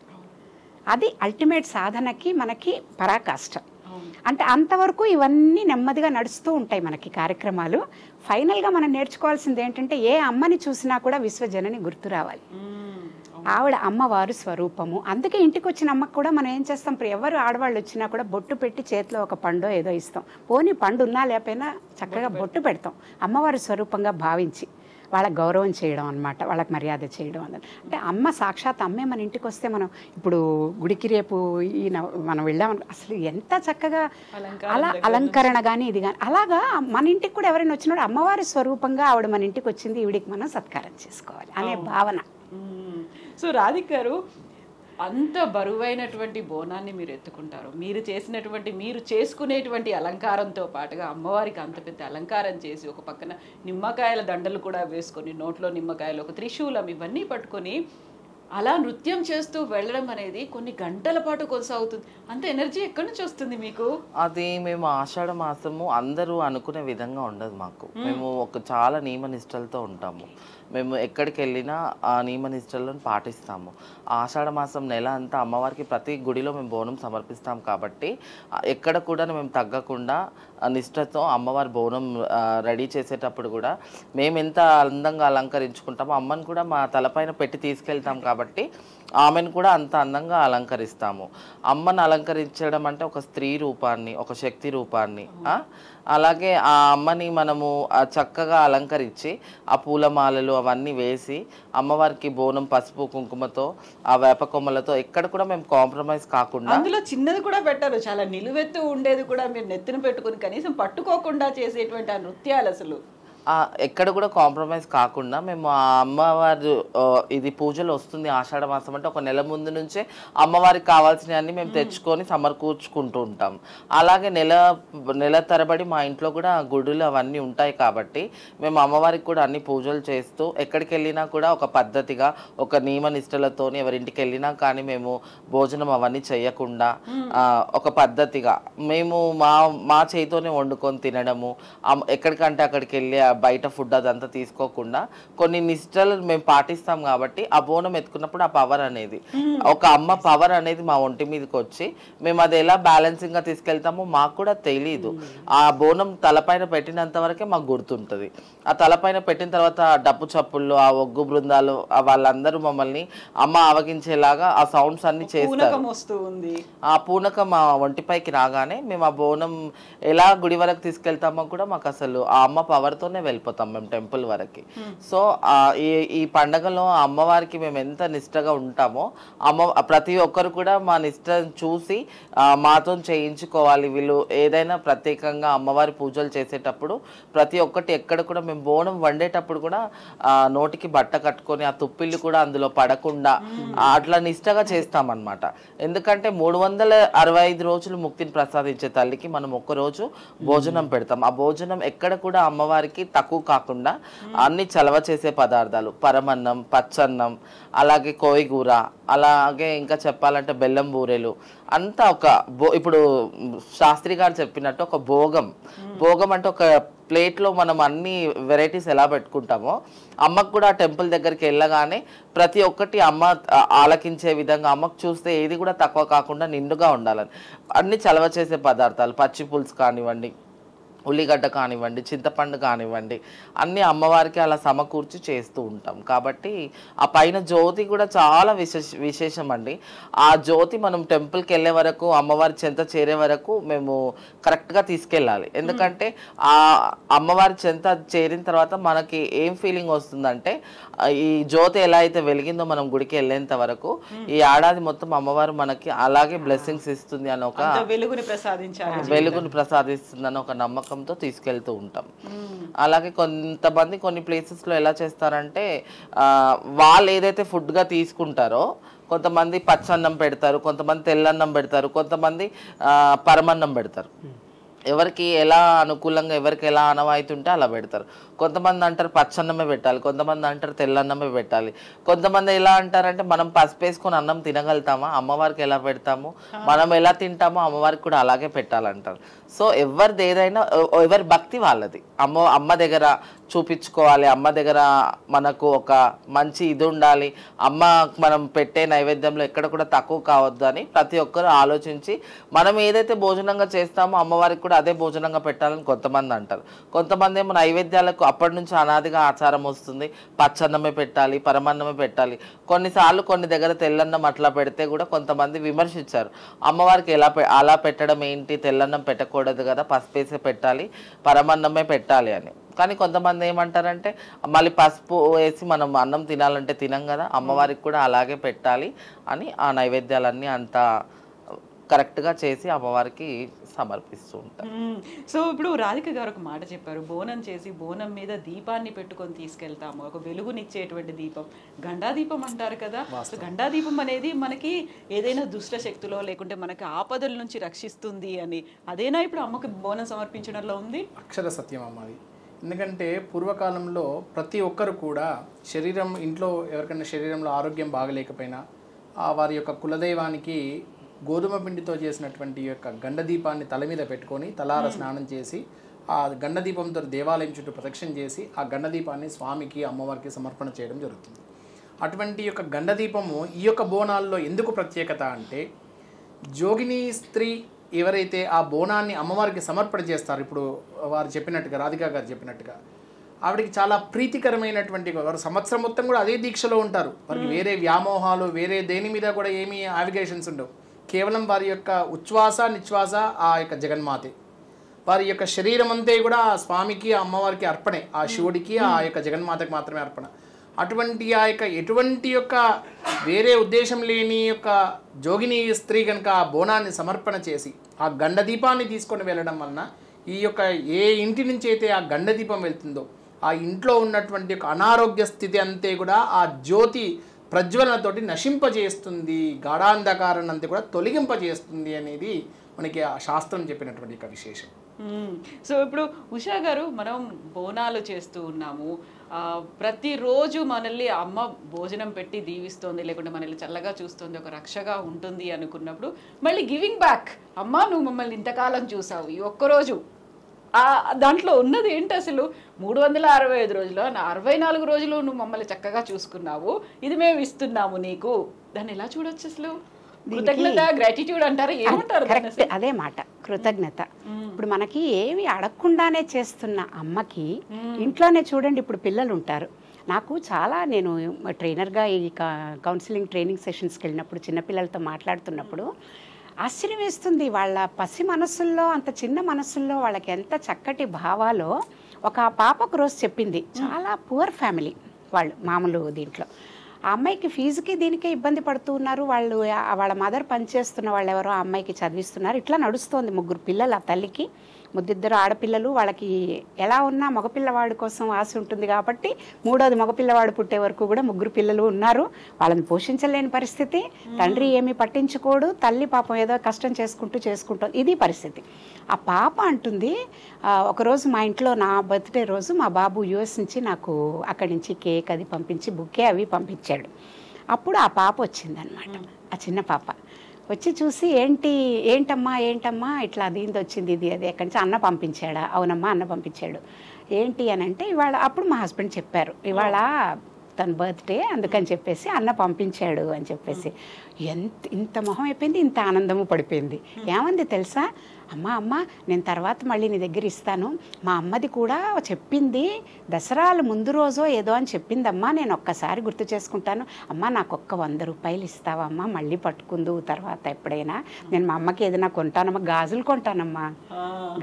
అది అల్టిమేట్ సాధనకి మనకి పరాకాష్ట. అంటే అంతవరకు ఇవన్నీ నెమ్మదిగా నడుస్తూ ఉంటాయి మనకి కార్యక్రమాలు. ఫైనల్గా మనం నేర్చుకోవాల్సింది ఏంటంటే, ఏ అమ్మని చూసినా కూడా విశ్వజనని గుర్తు రావాలి. ఆవిడ అమ్మవారు స్వరూపము. అందుకే ఇంటికి వచ్చిన అమ్మకు కూడా మనం ఏం చేస్తాం, ఎవరు ఆడవాళ్ళు వచ్చినా కూడా బొట్టు పెట్టి చేతిలో ఒక పండో ఏదో ఇస్తాం. పోనీ పండు ఉన్నా లేకపోయినా చక్కగా బొట్టు పెడతాం, అమ్మవారి స్వరూపంగా భావించి వాళ్ళకి గౌరవం చేయడం అనమాట, వాళ్ళకి మర్యాద చేయడం అన్నది. అంటే అమ్మ సాక్షాత్ అమ్మే మన ఇంటికి వస్తే, మనం ఇప్పుడు గుడికి రేపు మనం వెళ్ళామని అసలు ఎంత చక్కగా అలా అలంకరణ కానీ ఇది కానీ, అలాగా మన ఇంటికి కూడా ఎవరైనా వచ్చినప్పుడు అమ్మవారి స్వరూపంగా ఆవిడ మన ఇంటికి వచ్చింది, ఈవిడికి మనం సత్కారం చేసుకోవాలి అనే భావన. సో రాధిక గారు, అంత బరువైనటువంటి బోనాన్ని మీరు ఎత్తుకుంటారు, మీరు చేసుకునేటువంటి అలంకారంతో పాటుగా అమ్మవారికి అంత పెద్ద అలంకారం చేసి, ఒక పక్కన నిమ్మకాయల దండలు కూడా వేసుకొని, నోట్లో నిమ్మకాయలు, ఒక త్రిశూలం, ఇవన్నీ పట్టుకొని అలా నృత్యం చేస్తూ వెళ్ళడం అనేది కొన్ని గంటల పాటు కొనసాగుతుంది. అంత ఎనర్జీ ఎక్కడి నుంచి వస్తుంది మీకు? అది మేము ఆషాఢ మాసము అందరూ అనుకునే విధంగా ఉండదు మాకు. మేము చాలా నియమ నిష్టలతో ఉంటాము. మేము ఎక్కడికి వెళ్ళినా ఆ నియమ నిష్టలను పాటిస్తాము. ఆషాఢ మాసం నెల అంతా అమ్మవారికి ప్రతి గుడిలో మేము బోనం సమర్పిస్తాం కాబట్టి ఎక్కడ కూడా మేము తగ్గకుండా నిష్టతో అమ్మవారి బోనం రెడీ చేసేటప్పుడు కూడా మేము ఎంత అందంగా అలంకరించుకుంటామో అమ్మని కూడా మా తలపైన పెట్టి తీసుకెళ్తాం కాబట్టి ఆమెను కూడా అంత అందంగా అలంకరిస్తాము. అమ్మను అలంకరించడం అంటే ఒక స్త్రీ రూపాన్ని, ఒక శక్తి రూపాన్ని, అలాగే ఆ అమ్మని మనము చక్కగా అలంకరించి ఆ పూలమాలలు అవన్నీ వేసి అమ్మవారికి బోనం పసుపు కుంకుమతో ఆ వేప కొమ్మలతో ఎక్కడ కూడా మేము కాంప్రమైజ్ కాకుండా, అందులో చిన్నది కూడా పెట్టారు, చాలా నిలువెత్తు ఉండేది కూడా మీరు నెత్తిన పెట్టుకుని కనీసం పట్టుకోకుండా చేసేటువంటి ఆ నృత్యాలు అసలు ఎక్కడ కూడా కాంప్రమైజ్ కాకుండా మేము ఆ అమ్మవారు ఇది పూజలు వస్తుంది ఆషాఢ మాసం అంటే ఒక నెల ముందు నుంచే అమ్మవారికి కావాల్సినవన్నీ మేము తెచ్చుకొని సమకూర్చుకుంటూ ఉంటాం. అలాగే నెల తరబడి మా ఇంట్లో కూడా గుడులు అవన్నీ ఉంటాయి కాబట్టి మేము అమ్మవారికి కూడా అన్ని పూజలు చేస్తూ ఎక్కడికి వెళ్ళినా కూడా ఒక పద్ధతిగా ఒక నియమ నిష్టలతో ఎవరింటికి వెళ్ళినా కానీ మేము భోజనం అవన్నీ చేయకుండా ఒక పద్ధతిగా మేము మా చేతితోనే వండుకొని తినడము, ఎక్కడికంటే అక్కడికి వెళ్ళి బయట ఫుడ్ అదంతా తీసుకోకుండా కొన్ని నిష్టలు మేము పాటిస్తాం కాబట్టి ఆ బోనం ఎత్తుకున్నప్పుడు ఆ పవర్ అనేది ఒక అమ్మ పవర్ అనేది మా ఒంటి మీదకి వచ్చి మేము అది ఎలా బ్యాలెన్సింగ్ గా తీసుకెళ్తామో మాకు కూడా తెలీదు. ఆ బోనం తలపైన పెట్టినంత వరకే మాకు గుర్తుంటది. ఆ తలపైన పెట్టిన తర్వాత డప్పు చప్పుళ్ళు ఆ ఒగ్గు బృందాలు వాళ్ళందరూ మమ్మల్ని అమ్మ ఆవగించేలాగా ఆ సౌండ్స్ అన్ని చేస్తారు. ఆ పూనకం మా ఒంటిపైకి రాగానే మేము ఆ బోనం ఎలా గుడి వరకు తీసుకెళ్తామో కూడా మాకు అసలు ఆ అమ్మ పవర్ తోనే వెళ్ళిపోతాం మేము టెంపుల్ వరకు. సో ఈ పండగలో అమ్మవారికి మేము ఎంత నిష్టగా ఉంటామో ప్రతి ఒక్కరు కూడా మా నిష్టను చూసి మాతో చేయించుకోవాలి. వీళ్ళు ఏదైనా ప్రత్యేకంగా అమ్మవారి పూజలు చేసేటప్పుడు ప్రతి ఒక్కటి ఎక్కడ కూడా మేము బోనం వండేటప్పుడు కూడా నోటికి బట్ట కట్టుకొని ఆ తుప్పిళ్ళు కూడా అందులో పడకుండా అట్లా నిష్టగా చేస్తామన్నమాట. ఎందుకంటే 365 రోజులు ముక్తిని ప్రసాదించే తల్లికి మనం ఒక్కరోజు భోజనం పెడతాం. ఆ భోజనం ఎక్కడ కూడా అమ్మవారికి తక్కువ కాకుండా అన్ని చలవ చేసే పదార్థాలు, పరమన్నం, పచ్చన్నం, అలాగే కోయిగూర, అలాగే ఇంకా చెప్పాలంటే బెల్లం బూరెలు అంతా ఇప్పుడు శాస్త్రి గారు చెప్పినట్టు ఒక భోగం అంటే ఒక ప్లేట్లో మనం అన్ని వెరైటీస్ ఎలా పెట్టుకుంటామో అమ్మకు కూడా టెంపుల్ దగ్గరికి వెళ్ళగానే ప్రతి ఒక్కటి అమ్మ ఆలకించే విధంగా అమ్మకు చూస్తే ఏది కూడా తక్కువ కాకుండా నిండుగా ఉండాలని అన్ని చలవ చేసే పదార్థాలు, పచ్చి పులుసు కానివ్వండి, ఉల్లిగడ్డ కానివ్వండి, చింతపండు కానివ్వండి, అన్ని అమ్మవారికి అలా సమకూర్చి చేస్తూ ఉంటాం. కాబట్టి ఆ పైన జ్యోతి కూడా చాలా విశేషం అండి. ఆ జ్యోతి మనం టెంపుల్కి వెళ్ళే వరకు అమ్మవారి చెంత చేరే వరకు మేము కరెక్ట్గా తీసుకెళ్ళాలి. ఎందుకంటే ఆ అమ్మవారి చెంత చేరిన తర్వాత మనకి ఏం ఫీలింగ్ వస్తుందంటే ఈ జ్యోతి ఎలా అయితే వెలిగిందో మనం గుడికి వెళ్ళేంత వరకు ఈ ఏడాది మొత్తం అమ్మవారు మనకి అలాగే బ్లెస్సింగ్స్ ఇస్తుంది అని ఒక వెలుగుని ప్రసాదిస్తుందని ఒక నమ్మకంతో తీసుకెళ్తూ ఉంటాం. అలాగే కొంతమంది కొన్ని ప్లేసెస్ లో ఎలా చేస్తారంటే వాళ్ళు ఏదైతే ఫుడ్ గా తీసుకుంటారో కొంతమంది పచ్చన్నం పెడతారు, కొంతమంది తెల్లన్నం పెడతారు, కొంతమంది పరమన్నం పెడతారు. ఎవరికి ఎలా అనుకూలంగా ఎవరికి ఎలా ఆనవాయితీ ఉంటే అలా పెడతారు. కొంతమంది అంటారు పచ్చన్నమే పెట్టాలి, కొంతమంది అంటారు తెల్లన్నమే పెట్టాలి, కొంతమంది ఎలా అంటారంటే మనం పసుపు వేసుకొని అన్నం తినగలుగుతామా, అమ్మవారికి ఎలా పెడతాము, మనం ఎలా తింటామో అమ్మవారికి కూడా అలాగే పెట్టాలంటారు. సో ఎవరిది ఏదైనా ఎవరి భక్తి వాళ్ళది. అమ్మ దగ్గర చూపించుకోవాలి, అమ్మ దగ్గర మనకు ఒక మంచి ఇది ఉండాలి, అమ్మ మనం పెట్టే నైవేద్యంలో ఎక్కడ కూడా తక్కువ కావద్దు అని ప్రతి ఒక్కరు ఆలోచించి మనం ఏదైతే భోజనంగా చేస్తామో అమ్మవారికి కూడా అదే భోజనంగా పెట్టాలని కొంతమంది అంటారు. కొంతమంది ఏమో నైవేద్యాలకు అప్పటి నుంచి అనాదిగా ఆచారం వస్తుంది, పచ్చన్నమే పెట్టాలి, పరమన్నమే పెట్టాలి. కొన్నిసార్లు కొన్ని దగ్గర తెల్లన్నం అట్లా పెడితే కూడా కొంతమంది విమర్శించారు, అమ్మవారికి అలా పెట్టడం ఏంటి, తెల్లన్నం పెట్టకూడదు కదా, పసుపేసే పెట్టాలి, పరమన్నమే పెట్టాలి అని. కానీ కొంతమంది ఏమంటారంటే మళ్ళీ పసుపు వేసి మనం అన్నం తినాలంటే తినం కదా, అమ్మవారికి కూడా అలాగే పెట్టాలి అని ఆ నైవేద్యాలన్నీ అంతా కరెక్ట్గా చేసి అమ్మవారికి సమర్పిస్తూ ఉంటారు. సో ఇప్పుడు రాధిక గారు ఒక మాట చెప్పారు, బోనం చేసి బోనం మీద దీపాన్ని పెట్టుకొని తీసుకెళ్తాము, ఒక వెలుగునిచ్చేటువంటి దీపం, గండా దీపం అంటారు కదా. గండా దీపం అనేది మనకి ఏదైనా దుష్ట శక్తులో లేకుంటే మనకి ఆపదల నుంచి రక్షిస్తుంది అని, అదేనా ఇప్పుడు అమ్మకి బోనం సమర్పించడంలో ఉంది? అక్షర సత్యం అమ్మది. ఎందుకంటే పూర్వకాలంలో ప్రతి ఒక్కరు కూడా ఇంట్లో ఎవరికైనా శరీరంలో ఆరోగ్యం బాగలేకపోయినా వారి యొక్క కులదైవానికి గోధుమ పిండితో చేసినటువంటి యొక్క గండ దీపాన్ని తల మీద పెట్టుకొని తలార స్నానం చేసి ఆ గండ దీపంతో దేవాలయం చుట్టూ ప్రదక్షిణ చేసి ఆ గండ దీపాన్ని స్వామికి అమ్మవారికి సమర్పణ చేయడం జరుగుతుంది. అటువంటి యొక్క గండ దీపము ఈ యొక్క బోనాల్లో ఎందుకు ప్రత్యేకత అంటే, జోగిని స్త్రీ ఎవరైతే ఆ బోనాన్ని అమ్మవారికి సమర్పణ చేస్తారు, ఇప్పుడు వారు చెప్పినట్టుగా రాధికా గారు చెప్పినట్టుగా, ఆవిడకి చాలా ప్రీతికరమైనటువంటి, వారు సంవత్సరం మొత్తం కూడా అదే దీక్షలో ఉంటారు. వారికి వేరే వ్యామోహాలు వేరే దేని మీద కూడా ఏమీ యావిగేషన్స్ ఉండవు. కేవలం వారి యొక్క ఉచ్ఛ్వాస నిశ్వాస ఆ యొక్క జగన్మాతే, వారి యొక్క శరీరం అంతే కూడా ఆ స్వామికి ఆ అమ్మవారికి అర్పణే, ఆ శివుడికి ఆ యొక్క జగన్మాతకి మాత్రమే అర్పణ. అటువంటి ఆ యొక్క ఎటువంటి యొక్క వేరే ఉద్దేశం లేని యొక్క జోగిని స్త్రీ కనుక ఆ బోనాన్ని సమర్పణ చేసి ఆ గండ దీపాన్ని తీసుకొని వెళ్ళడం వలన ఈ యొక్క ఏ ఇంటి నుంచి అయితే ఆ గండ దీపం వెళ్తుందో ఆ ఇంట్లో ఉన్నటువంటి ఒక అనారోగ్య స్థితి అంతే కూడా ఆ జ్యోతి ప్రజ్వలనతోటి నశింపజేస్తుంది, గాఢాంధకారాన్ని అంతా కూడా తొలగింపజేస్తుంది అనేది మనకి ఆ శాస్త్రం చెప్పినటువంటి ఒక విశేషం. సో ఇప్పుడు ఉషా గారు, మనం బోనాలు చేస్తూ ఉన్నాము, ప్రతిరోజు మనల్ని అమ్మ భోజనం పెట్టి దీవిస్తోంది, లేకుంటే మనల్ని చల్లగా చూస్తుంది, ఒక రక్షగా ఉంటుంది అనుకున్నప్పుడు మళ్ళీ గివింగ్ బ్యాక్, అమ్మ నువ్వు మమ్మల్ని ఇంతకాలం చూసావు, ఈ ఒక్కరోజు దాంట్లో ఉన్నది ఏంటి అసలు? 365 రోజులు 64 రోజులు నువ్వు మమ్మల్ని చక్కగా చూసుకున్నావు, ఇది మేము ఇస్తున్నాము నీకు, దాన్ని ఎలా చూడొచ్చు అసలు? కృతజ్ఞత, గ్రాటిట్యూడ్ అంటారు, ఏమంటారు? కరెక్ట్, అదే మాట, కృతజ్ఞత. ఇప్పుడు మనకి ఏమి అడగకుండానే చేస్తున్న అమ్మకి ఇంట్లోనే చూడండి, ఇప్పుడు పిల్లలు ఉంటారు. నాకు చాలా, నేను ట్రైనర్గా ఈ కౌన్సిలింగ్ ట్రైనింగ్ సెషన్స్కి వెళ్ళినప్పుడు చిన్నపిల్లలతో మాట్లాడుతున్నప్పుడు ఆశ్చర్యం వేస్తుంది. వాళ్ళ పసి మనసుల్లో, అంత చిన్న మనసుల్లో వాళ్ళకి ఎంత చక్కటి భావాలో. ఒక పాపకు రోజు చెప్పింది, చాలా పువర్ ఫ్యామిలీ వాళ్ళు, మామూలు దీంట్లో ఆ అమ్మాయికి ఫీజుకి దీనికే ఇబ్బంది పడుతూ ఉన్నారు. వాళ్ళ మదర్ పనిచేస్తున్న వాళ్ళు ఎవరో ఆ అమ్మాయికి చదివిస్తున్నారు. ఇట్లా నడుస్తోంది. 3 పిల్లలు ఆ తల్లికి, 2 ఆడపిల్లలు. వాళ్ళకి ఎలా ఉన్నా మగపిల్లవాడి కోసం ఆశ ఉంటుంది కాబట్టి 3వది మగపిల్లవాడు పుట్టే వరకు కూడా 3 పిల్లలు ఉన్నారు. వాళ్ళని పోషించలేని పరిస్థితి, తండ్రి ఏమీ పట్టించుకోడు, తల్లి పాపం ఏదో కష్టం చేసుకుంటుంది. ఇది పరిస్థితి. ఆ పాప అంటుంది, ఒకరోజు మా ఇంట్లో నా బర్త్డే రోజు మా బాబు యూఎస్ నుంచి నాకు అక్కడి నుంచి కేక్ అది పంపించి బుకే అవి పంపించాడు. అప్పుడు ఆ పాప వచ్చిందనమాట, ఆ చిన్న పాప వచ్చి చూసి, ఏంటమ్మా ఇట్లా దీంతో వచ్చింది, ఇది అది ఎక్కడి నుంచి, అన్న పంపించాడా? అవునమ్మా అన్న పంపించాడు. ఏంటి అని అంటే, ఇవాళ, అప్పుడు మా హస్బెండ్ చెప్పారు, ఇవాళ తన బర్త్డే అందుకని చెప్పేసి అన్న పంపించాడు అని చెప్పేసి. ఇంత మొహం అయిపోయింది, ఇంత ఆనందము పడిపోయింది. ఏమంది తెలుసా, అమ్మ నేను తర్వాత మళ్ళీ నీ దగ్గర ఇస్తాను, మా అమ్మది కూడా చెప్పింది, దసరాలు ముందు రోజో ఏదో అని చెప్పిందమ్మా, నేను ఒక్కసారి గుర్తు చేసుకుంటాను, అమ్మ నాకు ఒక్క 100 రూపాయలు ఇస్తావమ్మా, మళ్ళీ పట్టుకుందు తర్వాత ఎప్పుడైనా, నేను మా అమ్మకి ఏదైనా కొంటానమ్మా, గాజులు కొంటానమ్మా,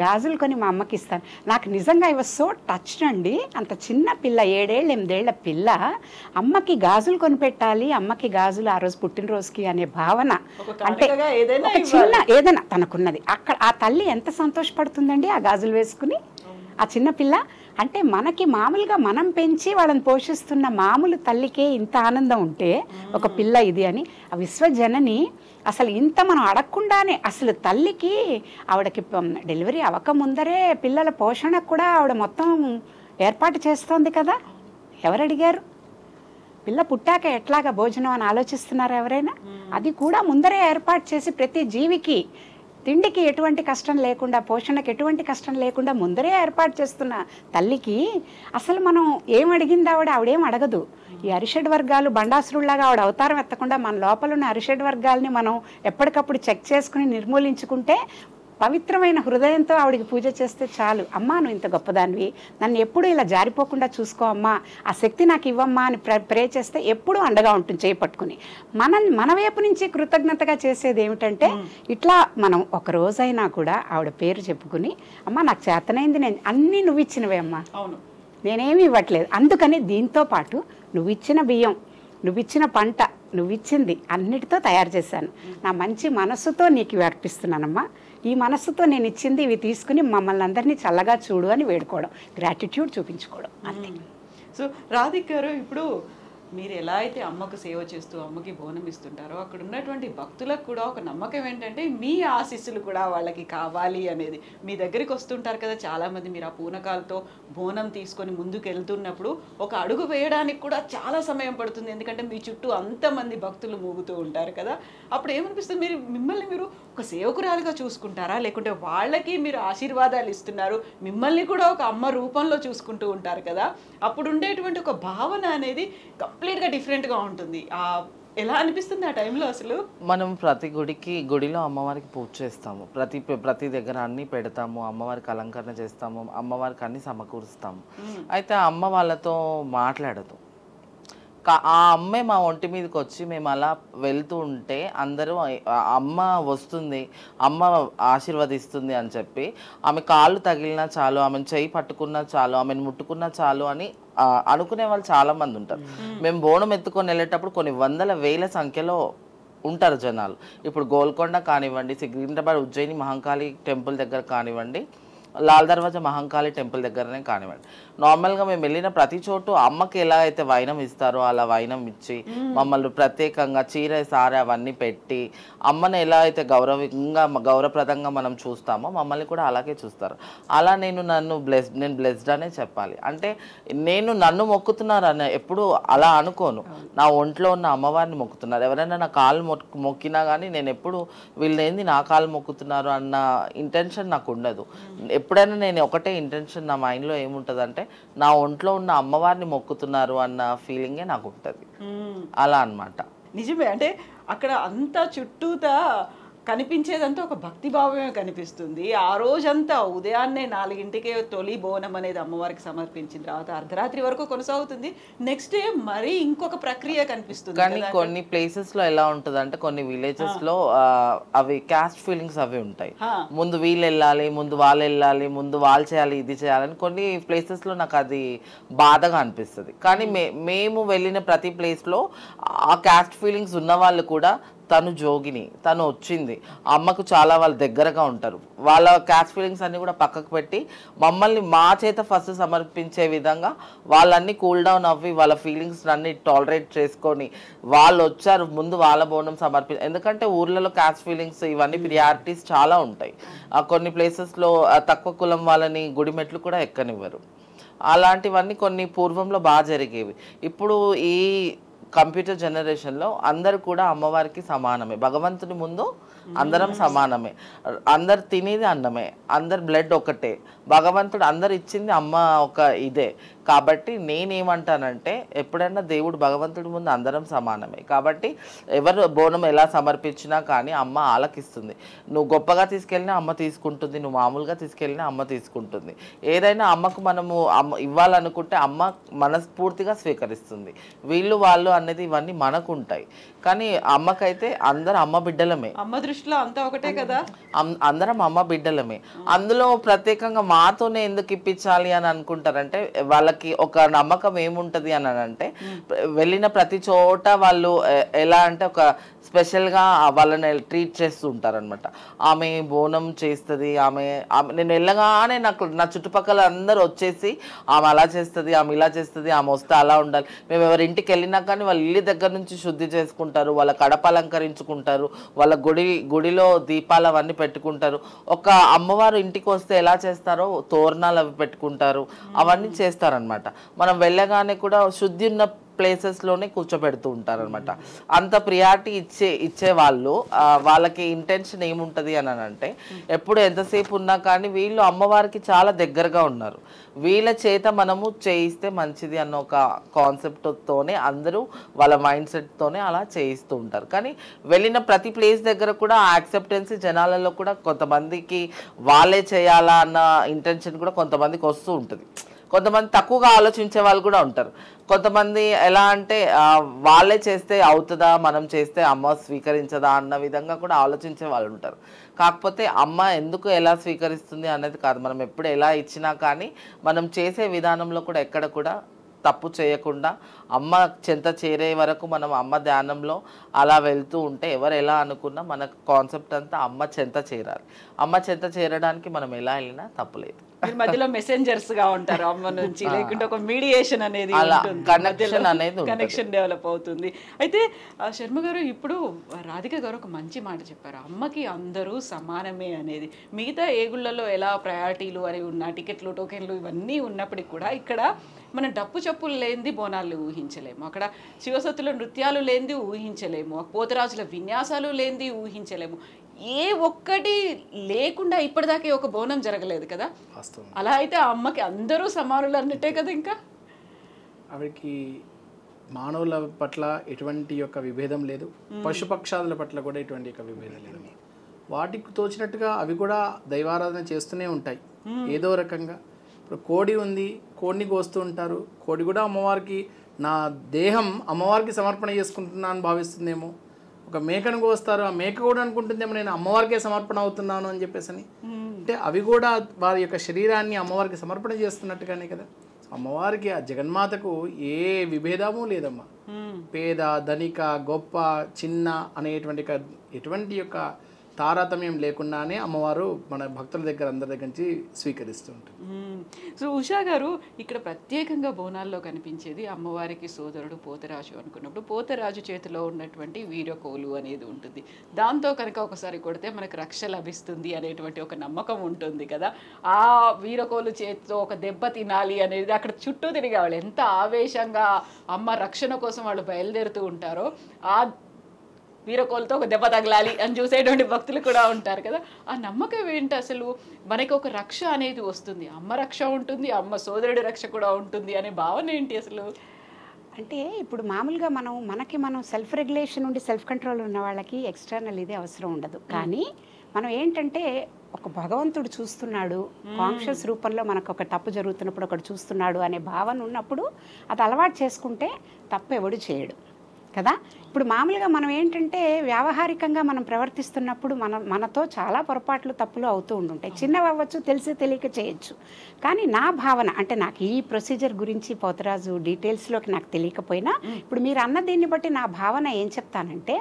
గాజులు కొని మా అమ్మకి ఇస్తాను. నాకు నిజంగా ఐ వాజ్ సో టచ్డ్ అండి. అంత చిన్న పిల్ల, 7 ఏళ్ళు 8 ఏళ్ల పిల్ల అమ్మకి గాజులు కొనిపెట్టాలి, అమ్మకి గాజులు ఆ రోజు పుట్టినరోజుకి అనే భావన, అంటే చిన్న ఏదైనా తనకున్నది. అక్కడ ఆ తల్లి ఎంత సంతోషపడుతుందండి ఆ గాజులు వేసుకుని, ఆ చిన్న పిల్ల. అంటే మనకి మామూలుగా మనం పెంచి వాళ్ళని పోషిస్తున్న మామూలు తల్లికే ఇంత ఆనందం ఉంటే ఒక పిల్ల ఇది అని, ఆ విశ్వజనని అసలు ఇంత మనం అడగకుండానే, అసలు తల్లికి ఆవిడకి డెలివరీ అవ్వకముందరే పిల్లల పోషణకు కూడా ఆవిడ మొత్తం ఏర్పాటు చేస్తోంది కదా. ఎవరు అడిగారు? పిల్ల పుట్టాక ఎట్లాగా భోజనం అని ఆలోచిస్తున్నారా ఎవరైనా? అది కూడా ముందరే ఏర్పాటు చేసి ప్రతి జీవికి తిండికి ఎటువంటి కష్టం లేకుండా, పోషణకు ఎటువంటి కష్టం లేకుండా ముందరే ఏర్పాటు చేస్తున్న తల్లికి అసలు మనం ఏం అడిగింది ఆవిడేం అడగదు. ఈ అరిషడ్ వర్గాలు బండాసురుల్లాగా ఆవిడ అవతారం ఎత్తకుండా మన లోపల ఉన్న అరిషడ్ వర్గాల్ని మనం ఎప్పటికప్పుడు చెక్ చేసుకుని నిర్మూలించుకుంటే, పవిత్రమైన హృదయంతో ఆవిడికి పూజ చేస్తే చాలు. అమ్మా నువ్వు ఇంత గొప్పదానివి, నన్ను ఎప్పుడు ఇలా జారిపోకుండా చూసుకో అమ్మా, ఆ శక్తి నాకు ఇవ్వమ్మా అని ప్రే చేస్తే ఎప్పుడూ అండగా ఉంటుంది చేపట్టుకుని. మన వైపు నుంచి కృతజ్ఞతగా చేసేది ఏమిటంటే, ఇట్లా మనం ఒక రోజైనా కూడా ఆవిడ పేరు చెప్పుకుని, అమ్మ నాకు చేతనైంది, నేను అన్నీ నువ్వు ఇచ్చినవే అమ్మా, నేనేమి ఇవ్వట్లేదు, అందుకని దీంతో పాటు నువ్వు ఇచ్చిన బియ్యం, నువ్వు ఇచ్చిన పంట, నువ్వు ఇచ్చింది అన్నిటితో తయారు చేశాను, నా మంచి మనస్సుతో నీకు ఇవి అర్పిస్తున్నానమ్మా, ఈ మనస్సుతో నేను ఇచ్చింది ఇవి తీసుకుని మమ్మల్ని అందరినీ చల్లగా చూడు అని వేడుకోవడం, గ్రాటిట్యూడ్ చూపించుకోవడం అంతే. సో రాధిక గారు, ఇప్పుడు మీరు ఎలా అయితే అమ్మకు సేవ చేస్తూ అమ్మకి బోనం ఇస్తుంటారో, అక్కడ ఉన్నటువంటి భక్తులకు కూడా ఒక నమ్మకం ఏంటంటే మీ ఆశీస్సులు కూడా వాళ్ళకి కావాలి అనేది. మీ దగ్గరికి వస్తుంటారు కదా చాలామంది, మీరు ఆ పూనకాలతో బోనం తీసుకొని ముందుకు వెళ్తున్నప్పుడు ఒక అడుగు వేయడానికి కూడా చాలా సమయం పడుతుంది, ఎందుకంటే మీ చుట్టూ అంతమంది భక్తులు మూగుతూ ఉంటారు కదా. అప్పుడు ఏమనిపిస్తుంది, మిమ్మల్ని మీరు ఒక సేవకురాలుగా చూసుకుంటారా, లేకుంటే వాళ్ళకి మీరు ఆశీర్వాదాలు ఇస్తున్నారు, మిమ్మల్ని కూడా ఒక అమ్మ రూపంలో చూసుకుంటూ ఉంటారు కదా, అప్పుడు ఉండేటువంటి ఒక భావన అనేది కంప్లీట్గా డిఫరెంట్గా ఉంటుంది. ఎలా అనిపిస్తుంది ఆ టైంలో అసలు? మనం ప్రతి గుడిలో అమ్మవారికి పూజ చేస్తాము, ప్రతి దగ్గర అన్నీ పెడతాము, అమ్మవారికి అలంకరణ చేస్తాము, అమ్మవారికి అన్ని సమకూరుస్తాము. అయితే ఆ అమ్మ వాళ్ళతో మాట్లాడదు. ఆ అమ్మే మా ఒంటి మీదకి వచ్చి మేము అలా వెళ్తూ ఉంటే అందరూ అమ్మ వస్తుంది, అమ్మ ఆశీర్వదిస్తుంది అని చెప్పి ఆమె కాళ్ళు తగిలినా చాలు, ఆమెను చేయి పట్టుకున్నా చాలు, ఆమెను ముట్టుకున్నా చాలు అని అనుకునే వాళ్ళు చాలా మంది ఉంటారు. మేము బోనం ఎత్తుకొని వెళ్ళేటప్పుడు కొన్ని వందల వేల సంఖ్యలో ఉంటారు జనాలు. ఇప్పుడు గోల్కొండ కానివ్వండి, సికింద్రాబాద్ ఉజ్జయిని మహంకాళి టెంపుల్ దగ్గర కానివ్వండి, లాల్ దర్వాజా మహంకాళి టెంపుల్ దగ్గరనే కానివ్వండి, నార్మల్గా మేము వెళ్ళిన ప్రతి చోటు అమ్మకి ఎలా అయితే వైనం ఇస్తారో అలా వైనం ఇచ్చి మమ్మల్ని ప్రత్యేకంగా చీర సారె అవన్నీ పెట్టి అమ్మని ఎలా అయితే గౌరవప్రదంగా మనం చూస్తామో మమ్మల్ని కూడా అలాగే చూస్తారు. అలా నేను బ్లెస్డ్ అనే చెప్పాలి. అంటే నేను నన్ను మొక్కుతున్నారు అని ఎప్పుడు అలా అనుకోను, నా ఒంట్లో ఉన్న అమ్మవారిని మొక్కుతున్నారు. ఎవరైనా నా కాళ్ళు మొక్కినా కానీ నేను ఎప్పుడు వీళ్ళేంది నా కాళ్ళు మొక్కుతున్నారు అన్న ఇంటెన్షన్ నాకు ఉండదు. ఎప్పుడైనా నేను ఒకటే ఇంటెన్షన్ నా మైండ్లో ఏముంటుందంటే నా ఒంట్లో ఉన్న అమ్మవారిని మొక్కుతున్నారు అన్న ఫీలింగే నాకు ఉంటుంది. అలా అన్నమాట. నిజమే. అంటే అక్కడ అంతా చుట్టూతా కనిపించేదంతా ఒక భక్తి భావమే కనిపిస్తుంది. ఆ రోజంతా ఉదయాన్నే 4ంటికే తొలి బోనం అనేది అమ్మవారికి సమర్పించిన తర్వాత అర్ధరాత్రి వరకు కొనసాగుతుంది. నెక్స్ట్ డే మరీ ఇంకొక ప్రక్రియ కనిపిస్తుంది. కానీ కొన్ని ప్లేసెస్ లో ఎలా ఉంటుంది అంటే కొన్ని విలేజెస్ లో అవి క్యాస్ట్ ఫీలింగ్స్ అవి ఉంటాయి. ముందు వీళ్ళు వెళ్ళాలి, ముందు వాళ్ళు వెళ్ళాలి, ముందు వాళ్ళు చేయాలి, ఇది చేయాలని కొన్ని ప్లేసెస్ లో నాకు అది బాధగా అనిపిస్తుంది. కానీ మేము వెళ్ళిన ప్రతి ప్లేస్ లో ఆ క్యాస్ట్ ఫీలింగ్స్ ఉన్న వాళ్ళు కూడా తను జోగిని, తను వచ్చింది, అమ్మకు చాలా వాళ్ళు దగ్గరగా ఉంటారు, వాళ్ళ క్యాస్ట్ ఫీలింగ్స్ అన్నీ కూడా పక్కకు పెట్టి మమ్మల్ని మా చేత ఫస్ట్ సమర్పించే విధంగా వాళ్ళన్నీ కూల్ డౌన్ అవ్వి వాళ్ళ ఫీలింగ్స్ అన్ని టాలరేట్ చేసుకొని వాళ్ళు వచ్చారు, ముందు వాళ్ళ బోనం ఎందుకంటే ఊర్లలో క్యాస్ట్ ఫీలింగ్స్ ఇవన్నీ ప్రియారిటీస్ చాలా ఉంటాయి. కొన్ని ప్లేసెస్లో తక్కువ కులం వాళ్ళని గుడిమెట్లు కూడా ఎక్కనివ్వరు. అలాంటివన్నీ కొన్ని పూర్వంలో బాగా జరిగేవి. ఇప్పుడు ఈ కంప్యూటర్ జనరేషన్లో అందరు కూడా అమ్మవారికి సమానమే, భగవంతుని ముందు అందరం సమానమే, అందరు తినేది అన్నమే, అందరు బ్లడ్ ఒకటే, భగవంతుడు అందరు ఇచ్చింది అమ్మ ఒక ఇదే. కాబట్టి నేనేమంటానంటే ఎప్పుడైనా దేవుడు భగవంతుడి ముందు అందరం సమానమే. కాబట్టి ఎవరు బోనం ఎలా సమర్పించినా కానీ అమ్మ ఆలకిస్తుంది. నువ్వు గొప్పగా తీసుకెళ్ళినా అమ్మ తీసుకుంటుంది, నువ్వు మామూలుగా తీసుకెళ్ళినా అమ్మ తీసుకుంటుంది. ఏదైనా అమ్మకు మనము ఇవ్వాలనుకుంటే అమ్మ మనస్ఫూర్తిగా స్వీకరిస్తుంది. వీళ్ళు వాళ్ళు అనేది ఇవన్నీ మనకు ఉంటాయి. కానీ అమ్మకైతే అందరం అమ్మ బిడ్డలమే, అమ్మ దృష్టిలో అంతా ఒకటే కదా, అందరం అమ్మ బిడ్డలమే. అందులో ప్రత్యేకంగా మాతోనే ఎందుకు ఇప్పించాలి అని అనుకుంటారంటే వాళ్ళకి ఒక నమ్మకం ఏముంటది అని అంటే వెళ్ళిన ప్రతి చోట వాళ్ళు ఎలా అంటే ఒక స్పెషల్గా వాళ్ళని ట్రీట్ చేస్తూ ఉంటారు అనమాట. ఆమె బోనం చేస్తుంది, నేను వెళ్ళగానే నా చుట్టుపక్కల అందరూ వచ్చేసి ఆమె అలా చేస్తుంది, ఆమె ఇలా చేస్తుంది, ఆమె వస్తే అలా ఉండాలి. మేము ఎవరింటికి వెళ్ళినా కానీ వాళ్ళ ఇల్లు దగ్గర నుంచి శుద్ధి చేసుకుంటారు, వాళ్ళ కడప అలంకరించుకుంటారు, వాళ్ళ గుడిలో దీపాలు అవన్నీ పెట్టుకుంటారు. ఒక అమ్మవారు ఇంటికి వస్తే ఎలా చేస్తారో తోరణాలు అవి పెట్టుకుంటారు, అవన్నీ చేస్తారనమాట. మనం వెళ్ళగానే కూడా శుద్ధి ఉన్న ప్లేసెస్లోనే కూర్చోబెడుతూ ఉంటారనమాట. అంత ప్రియారిటీ ఇచ్చే వాళ్ళు వాళ్ళకి ఇంటెన్షన్ ఏముంటుంది అని అంటే ఎప్పుడు ఎంతసేపు ఉన్నా కానీ వీళ్ళు అమ్మవారికి చాలా దగ్గరగా ఉన్నారు, వీళ్ళ చేత మనము చేయిస్తే మంచిది అన్న ఒక కాన్సెప్ట్తోనే అందరూ వాళ్ళ మైండ్ సెట్తోనే అలా చేయిస్తూ ఉంటారు. కానీ వెళ్ళిన ప్రతి ప్లేస్ దగ్గర కూడా ఆ యాక్సెప్టెన్సీ జనాలలో కూడా కొంతమందికి వాళ్ళే చేయాలా అన్న ఇంటెన్షన్ కూడా కొంతమందికి వస్తూ ఉంటుంది. కొంతమంది తక్కువగా ఆలోచించే వాళ్ళు కూడా ఉంటారు. కొంతమంది ఎలా అంటే వాళ్ళే చేస్తే అవుతుందా, మనం చేస్తే అమ్మ స్వీకరించదా అన్న విధంగా కూడా ఆలోచించే వాళ్ళు ఉంటారు. కాకపోతే అమ్మ ఎందుకు ఎలా స్వీకరిస్తుంది అనేది కాదు, మనం ఎప్పుడు ఎలా ఇచ్చినా కానీ మనం చేసే విధానంలో కూడా ఎక్కడ కూడా తప్పు చేయకుండా అమ్మ చెంత చేరే వరకు మనం అమ్మ ధ్యానంలో అలా వెళ్తూ ఉంటే ఎవరు ఎలా అనుకున్నా మన కాన్సెప్ట్ అంతా అమ్మ చెంత చేరాలి. అమ్మ చెంత చేరడానికి మనం ఎలా వెళ్ళినా తప్పులేదు. మధ్యలో మెసెంజర్స్ గా ఉంటారు అమ్మ నుంచి, లేకుంటే ఒక మీడియేషన్ అనేది కనెక్షన్ డెవలప్ అవుతుంది. అయితే శర్మ గారు, ఇప్పుడు రాధిక గారు ఒక మంచి మాట చెప్పారు, అమ్మకి అందరూ సమానమే అనేది. మిగతా ఏగుళ్లలో ఎలా ప్రయారిటీలు అని ఉన్న టికెట్లు టోకెన్లు ఇవన్నీ ఉన్నప్పటికీ కూడా ఇక్కడ మనం డప్పు చప్పులు లేనిది బోనాలు ఊహించలేము, అక్కడ శివసత్తుల నృత్యాలు లేనిది ఊహించలేము, పోతరాజుల విన్యాసాలు లేనిది ఊహించలేము. ఏ ఒక్కటి లేకుండా ఇప్పటిదాకా ఒక బోనం జరగలేదు కదా. వాస్తవం. అలా అయితే ఆ అమ్మకి అందరూ సమానులు అన్నట్టే కదా. ఇంకా ఆవిడకి మానవుల పట్ల ఎటువంటి యొక్క విభేదం లేదు, పశుపక్షాదుల పట్ల కూడా ఎటువంటి యొక్క విభేదం లేదు. వాటికి తోచినట్టుగా అవి కూడా దైవారాధన చేస్తూనే ఉంటాయి ఏదో రకంగా. ఇప్పుడు కోడి ఉంది, కోడిని కోస్తూ ఉంటారు. కోడి కూడా అమ్మవారికి నా దేహం అమ్మవారికి సమర్పణ చేసుకుంటున్నాను అని భావిస్తుందేమో. ఒక మేకను కోస్తారు, ఆ మేక కూడా అనుకుంటుందేమో నేను అమ్మవారికే సమర్పణ అవుతున్నాను అని చెప్పేసి అని. అంటే అవి కూడా వారి యొక్క శరీరాన్ని అమ్మవారికి సమర్పణ చేస్తున్నట్టుగానే కదా. అమ్మవారికి ఆ జగన్మాతకు ఏ విభేదము లేదమ్మా. పేద ధనిక గొప్ప చిన్న అనేటువంటి ఎటువంటి యొక్క తారతమ్యం లేకుండానే అమ్మవారు మన భక్తుల దగ్గర అందరి దగ్గర నుంచి స్వీకరిస్తూ ఉంటుంది. సో ఉషా గారు, ఇక్కడ ప్రత్యేకంగా బోనాల్లో కనిపించేది అమ్మవారికి సోదరుడు పోతరాజు అనుకున్నప్పుడు పోతరాజు చేతిలో ఉన్నటువంటి వీరకోలు అనేది ఉంటుంది. దాంతో కనుక ఒకసారి కొడితే మనకు రక్ష లభిస్తుంది అనేటువంటి ఒక నమ్మకం ఉంటుంది కదా. ఆ వీరకోలు చేతితో ఒక దెబ్బ తినాలి అనేది అక్కడ చుట్టూ తిరిగే వాళ్ళు ఎంత ఆవేశంగా అమ్మ రక్షణ కోసం వాళ్ళు బయలుదేరుతూ ఉంటారో, ఆ వీరకోలతో ఒక దెబ్బ తగలాలి అని చూసేటువంటి భక్తులు కూడా ఉంటారు కదా. ఆ నమ్మకం ఏంటి అసలు? మనకి ఒక రక్ష అనేది వస్తుంది, అమ్మ రక్ష ఉంటుంది, అమ్మ సోదరుడి రక్ష కూడా ఉంటుంది అనే భావన ఏంటి అసలు? అంటే ఇప్పుడు మామూలుగా మనం సెల్ఫ్ రెగ్యులేషన్ ఉండి సెల్ఫ్ కంట్రోల్ ఉన్న వాళ్ళకి ఎక్స్టర్నల్ ఇది అవసరం ఉండదు. కానీ మనం ఏంటంటే ఒక భగవంతుడు చూస్తున్నాడు, కాన్షియస్ రూపంలో మనకు ఒక తప్పు జరుగుతున్నప్పుడు ఒకటి చూస్తున్నాడు అనే భావన ఉన్నప్పుడు అది అలవాటు చేసుకుంటే తప్పు ఎవడు చేయడు కదా. ఇప్పుడు మామూలుగా మనం ఏంటంటే వ్యావహారికంగా మనం ప్రవర్తిస్తున్నప్పుడు మనతో చాలా పొరపాట్లు తప్పులు అవుతూ ఉంటుంటాయి. చిన్నవి అవ్వచ్చు, తెలిసి తెలియక చేయొచ్చు. కానీ నా భావన అంటే నాకు ఈ ప్రొసీజర్ గురించి పోతరాజు డీటెయిల్స్లోకి నాకు తెలియకపోయినా ఇప్పుడు మీరు అన్న దీన్ని బట్టి నా భావన ఏం చెప్తానంటే,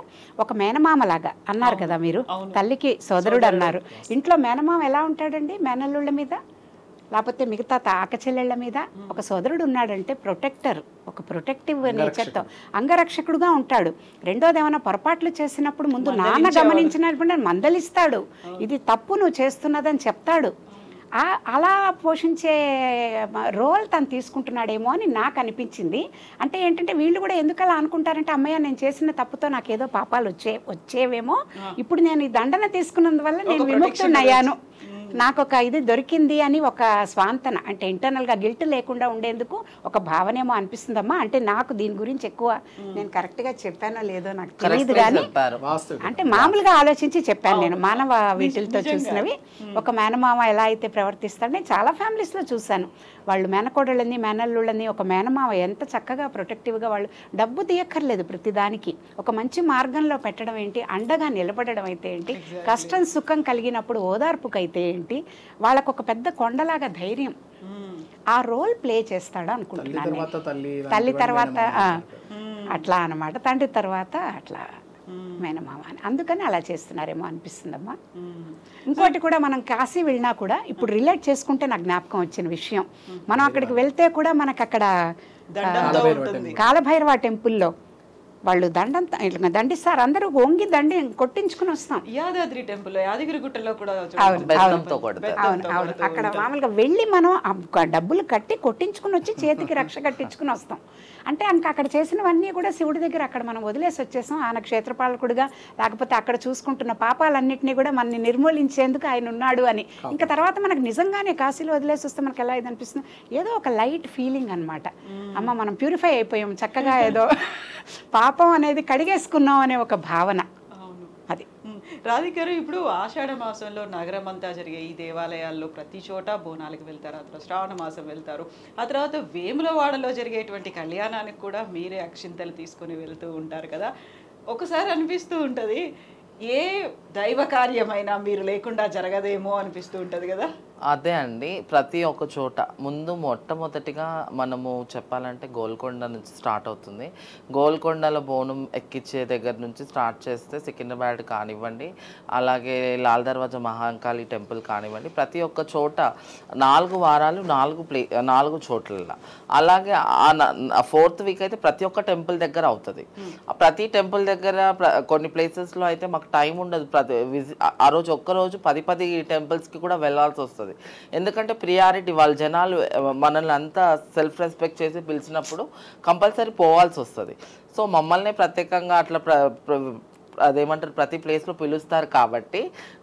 ఒక మేనమామలాగా అన్నారు కదా మీరు, తల్లికి సోదరుడు అన్నారు. ఇంట్లో మేనమామ ఎలా ఉంటాడండి? మేనల్లుళ్ళ మీద లేకపోతే మిగతా ఆకచెల్లెళ్ల మీద ఒక సోదరుడు ఉన్నాడంటే ప్రొటెక్టర్, ఒక ప్రొటెక్టివ్ నేచర్తో అంగరక్షకుడుగా ఉంటాడు. రెండోది ఏమైనా పొరపాట్లు చేసినప్పుడు ముందు నాన్న గమనించినప్పుడు మందలిస్తాడు, ఇది తప్పు నువ్వు చేస్తున్నదని చెప్తాడు. అలా పోషించే రోల్ తను తీసుకుంటున్నాడేమో అని నాకు అనిపించింది. అంటే ఏంటంటే వీళ్ళు కూడా ఎందుకు అలా అనుకుంటారంటే, అమ్మయ్య నేను చేసిన తప్పుతో నాకేదో పాపాలు వచ్చేవేమో, ఇప్పుడు నేను ఈ దండన తీసుకున్నందువల్ల నేను విముక్తున్నయ్యాను, నాకు ఒక ఇది దొరికింది అని ఒక స్వాంతన, అంటే ఇంటర్నల్గా గిల్ట్ లేకుండా ఉండేందుకు ఒక భావనేమో అనిపిస్తుందమ్మా. అంటే నాకు దీని గురించి ఎక్కువ నేను కరెక్ట్గా చెప్పానో లేదో నాకు తెలియదు, కానీ అంటే మామూలుగా ఆలోచించి చెప్పాను నేను. మానవ వీటితో చూసినవి ఒక మేనమామ ఎలా అయితే ప్రవర్తిస్తాడో నేను చాలా ఫ్యామిలీస్లో చూశాను. వాళ్ళు మేనకోడళ్ళని మేనల్లుళ్ళని ఒక మేనమామ ఎంత చక్కగా ప్రొటెక్టివ్గా, వాళ్ళు డబ్బు తీయక్కర్లేదు ప్రతిదానికి, ఒక మంచి మార్గంలో పెట్టడం ఏంటి, అండగా నిలబడడం అయితే ఏంటి, కష్టం సుఖం కలిగినప్పుడు ఓదార్పుకైతే ఏంటి, వాళ్ళకు ఒక పెద్ద కొండలాగా ధైర్యం, ఆ రోల్ ప్లే చేస్తాడు అనుకుంటున్నాను. తల్లి తర్వాత అట్లా అన్నమాట, తండ్రి తర్వాత అట్లా మేనమామ అని, అందుకని అలా చేస్తున్నారేమో అనిపిస్తుందమ్మా. ఇంకోటి కూడా, మనం కాశీ వెళ్ళినా కూడా ఇప్పుడు రిలేట్ చేసుకుంటే నాకు జ్ఞాపకం వచ్చిన విషయం, మనం అక్కడికి వెళ్తే కూడా మనకు అక్కడ కాలభైరవ టెంపుల్లో వాళ్ళు దండిస్తారు, అందరూ వంగి దండి కొట్టించుకుని వస్తాం. యాదాద్రి టెంపుల్, యాదగిరి గుట్టలో కూడా అవును, అక్కడ మామూలుగా వెళ్ళి మనం డబ్బులు కట్టి కొట్టించుకుని వచ్చి చేతికి రక్ష కట్టించుకుని వస్తాం. అంటే ఇంకా అక్కడ చేసినవన్నీ కూడా శివుడి దగ్గర అక్కడ మనం వదిలేసి వచ్చేసాం. ఆయన క్షేత్రపాలకుడుగా, లేకపోతే అక్కడ చూసుకుంటున్న పాపాలన్నింటినీ కూడా మనని నిర్మూలించేందుకు ఆయన ఉన్నాడు అని. ఇంకా తర్వాత మనకు నిజంగానే కాశీలో వదిలేసి వస్తే మనకు ఎలా ఇది అనిపిస్తుంది, ఏదో ఒక లైట్ ఫీలింగ్ అనమాట. అమ్మ మనం ప్యూరిఫై అయిపోయాం చక్కగా, ఏదో పాపం అనేది కడిగేసుకున్నాం అనే ఒక భావన. అది రాధికారు, ఇప్పుడు ఆషాఢ మాసంలో నగరం అంతా జరిగే ఈ దేవాలయాల్లో ప్రతి చోట బోనాలకు వెళ్తారు, ఆ తర్వాత శ్రావణ మాసం వెళ్తారు, ఆ తర్వాత వేములవాడలో జరిగేటువంటి కళ్యాణానికి కూడా మీరే అక్షింతలు తీసుకొని వెళ్తూ ఉంటారు కదా. ఒకసారి అనిపిస్తూ ఉంటుంది, ఏ దైవ కార్యమైనా మీరు లేకుండా జరగదేమో అనిపిస్తూ ఉంటుంది కదా. అదే అండి, ప్రతి ఒక్క చోట ముందు మొట్టమొదటిగా మనము చెప్పాలంటే గోల్కొండ నుంచి స్టార్ట్ అవుతుంది. గోల్కొండలో బోనం ఎక్కించే దగ్గర నుంచి స్టార్ట్ చేస్తే సికింద్రాబాద్ కానివ్వండి, అలాగే లాల్ దర్వాజా మహాంకాళి టెంపుల్ కానివ్వండి, ప్రతి ఒక్క చోట 4 వారాలు 4 చోట్ల, అలాగే ఫోర్త్ వీక్ అయితే ప్రతి ఒక్క టెంపుల్ దగ్గర అవుతుంది. ప్రతి టెంపుల్ దగ్గర కొన్ని ప్లేసెస్లో అయితే మాకు టైం ఉండదు, ఆ రోజు ఒక్కరోజు 10 టెంపుల్స్కి కూడా వెళ్ళాల్సి వస్తుంది. ఎందుకంటే ప్రియారిటీ, వాళ్ళ జనాలు మనల్ని అంతా సెల్ఫ్ రెస్పెక్ట్ చేసి పిలిచినప్పుడు కంపల్సరీ పోవాల్సి వస్తుంది. సో మమ్మల్ని ప్రత్యేకంగా అట్లా అదేమంటారు ప్రతి ప్లేస్లో పిలుస్తారు కాబట్టి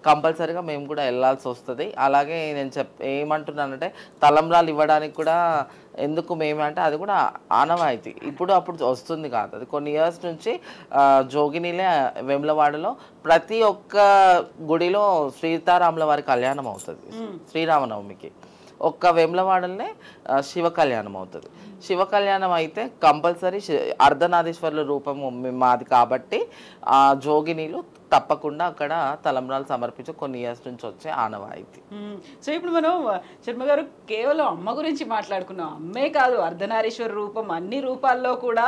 కంపల్సరీగా మేము కూడా వెళ్ళాల్సి వస్తుంది. అలాగే నేను ఏమంటున్నానంటే తలంబ్రాలు ఇవ్వడానికి కూడా ఎందుకు మేమంటే అది కూడా ఆనవాయితీ, ఇప్పుడు అప్పుడు వస్తుంది కాదు, అది కొన్ని ఇయర్స్ నుంచి జోగినిలే వేములవాడలో ప్రతి ఒక్క గుడిలో సీతారాముల వారి కళ్యాణం అవుతుంది శ్రీరామనవమికి. ఒక్క వేములవాడలనే శివ కళ్యాణం అవుతుంది. శివ కళ్యాణం అయితే కంపల్సరీ అర్ధనారీశ్వరుల రూపం మాది కాబట్టి ఆ జోగినీలు తప్పకుండా అక్కడ తలంబ్రాలు సమర్పించి కొన్ని ఇయర్స్ నుంచి వచ్చే ఆనవాయితీ. సో ఇప్పుడు మనం శర్మ గారు కేవలం అమ్మ గురించి మాట్లాడుకున్నాం. అమ్మే కాదు, అర్ధనారీశ్వర రూపం అన్ని రూపాల్లో కూడా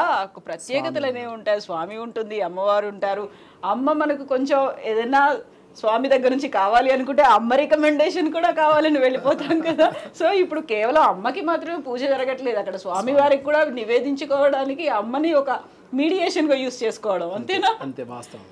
ప్రత్యేకతలు అనేవి ఉంటాయి. స్వామి ఉంటుంది, అమ్మవారు ఉంటారు. అమ్మ మనకు కొంచెం ఏదైనా స్వామి దగ్గర నుంచి కావాలి అనుకుంటే అమ్మ రికమెండేషన్ కూడా కావాలని వెళ్ళిపోతాం కదా. సో ఇప్పుడు కేవలం అమ్మకి మాత్రమే పూజ జరగట్లేదు, అక్కడ స్వామి వారికి కూడా నివేదించుకోవడానికి అమ్మని ఒక మీడియేషన్గా యూస్ చేసుకోవడం, అంతేనా? అంతే, వాస్తవం.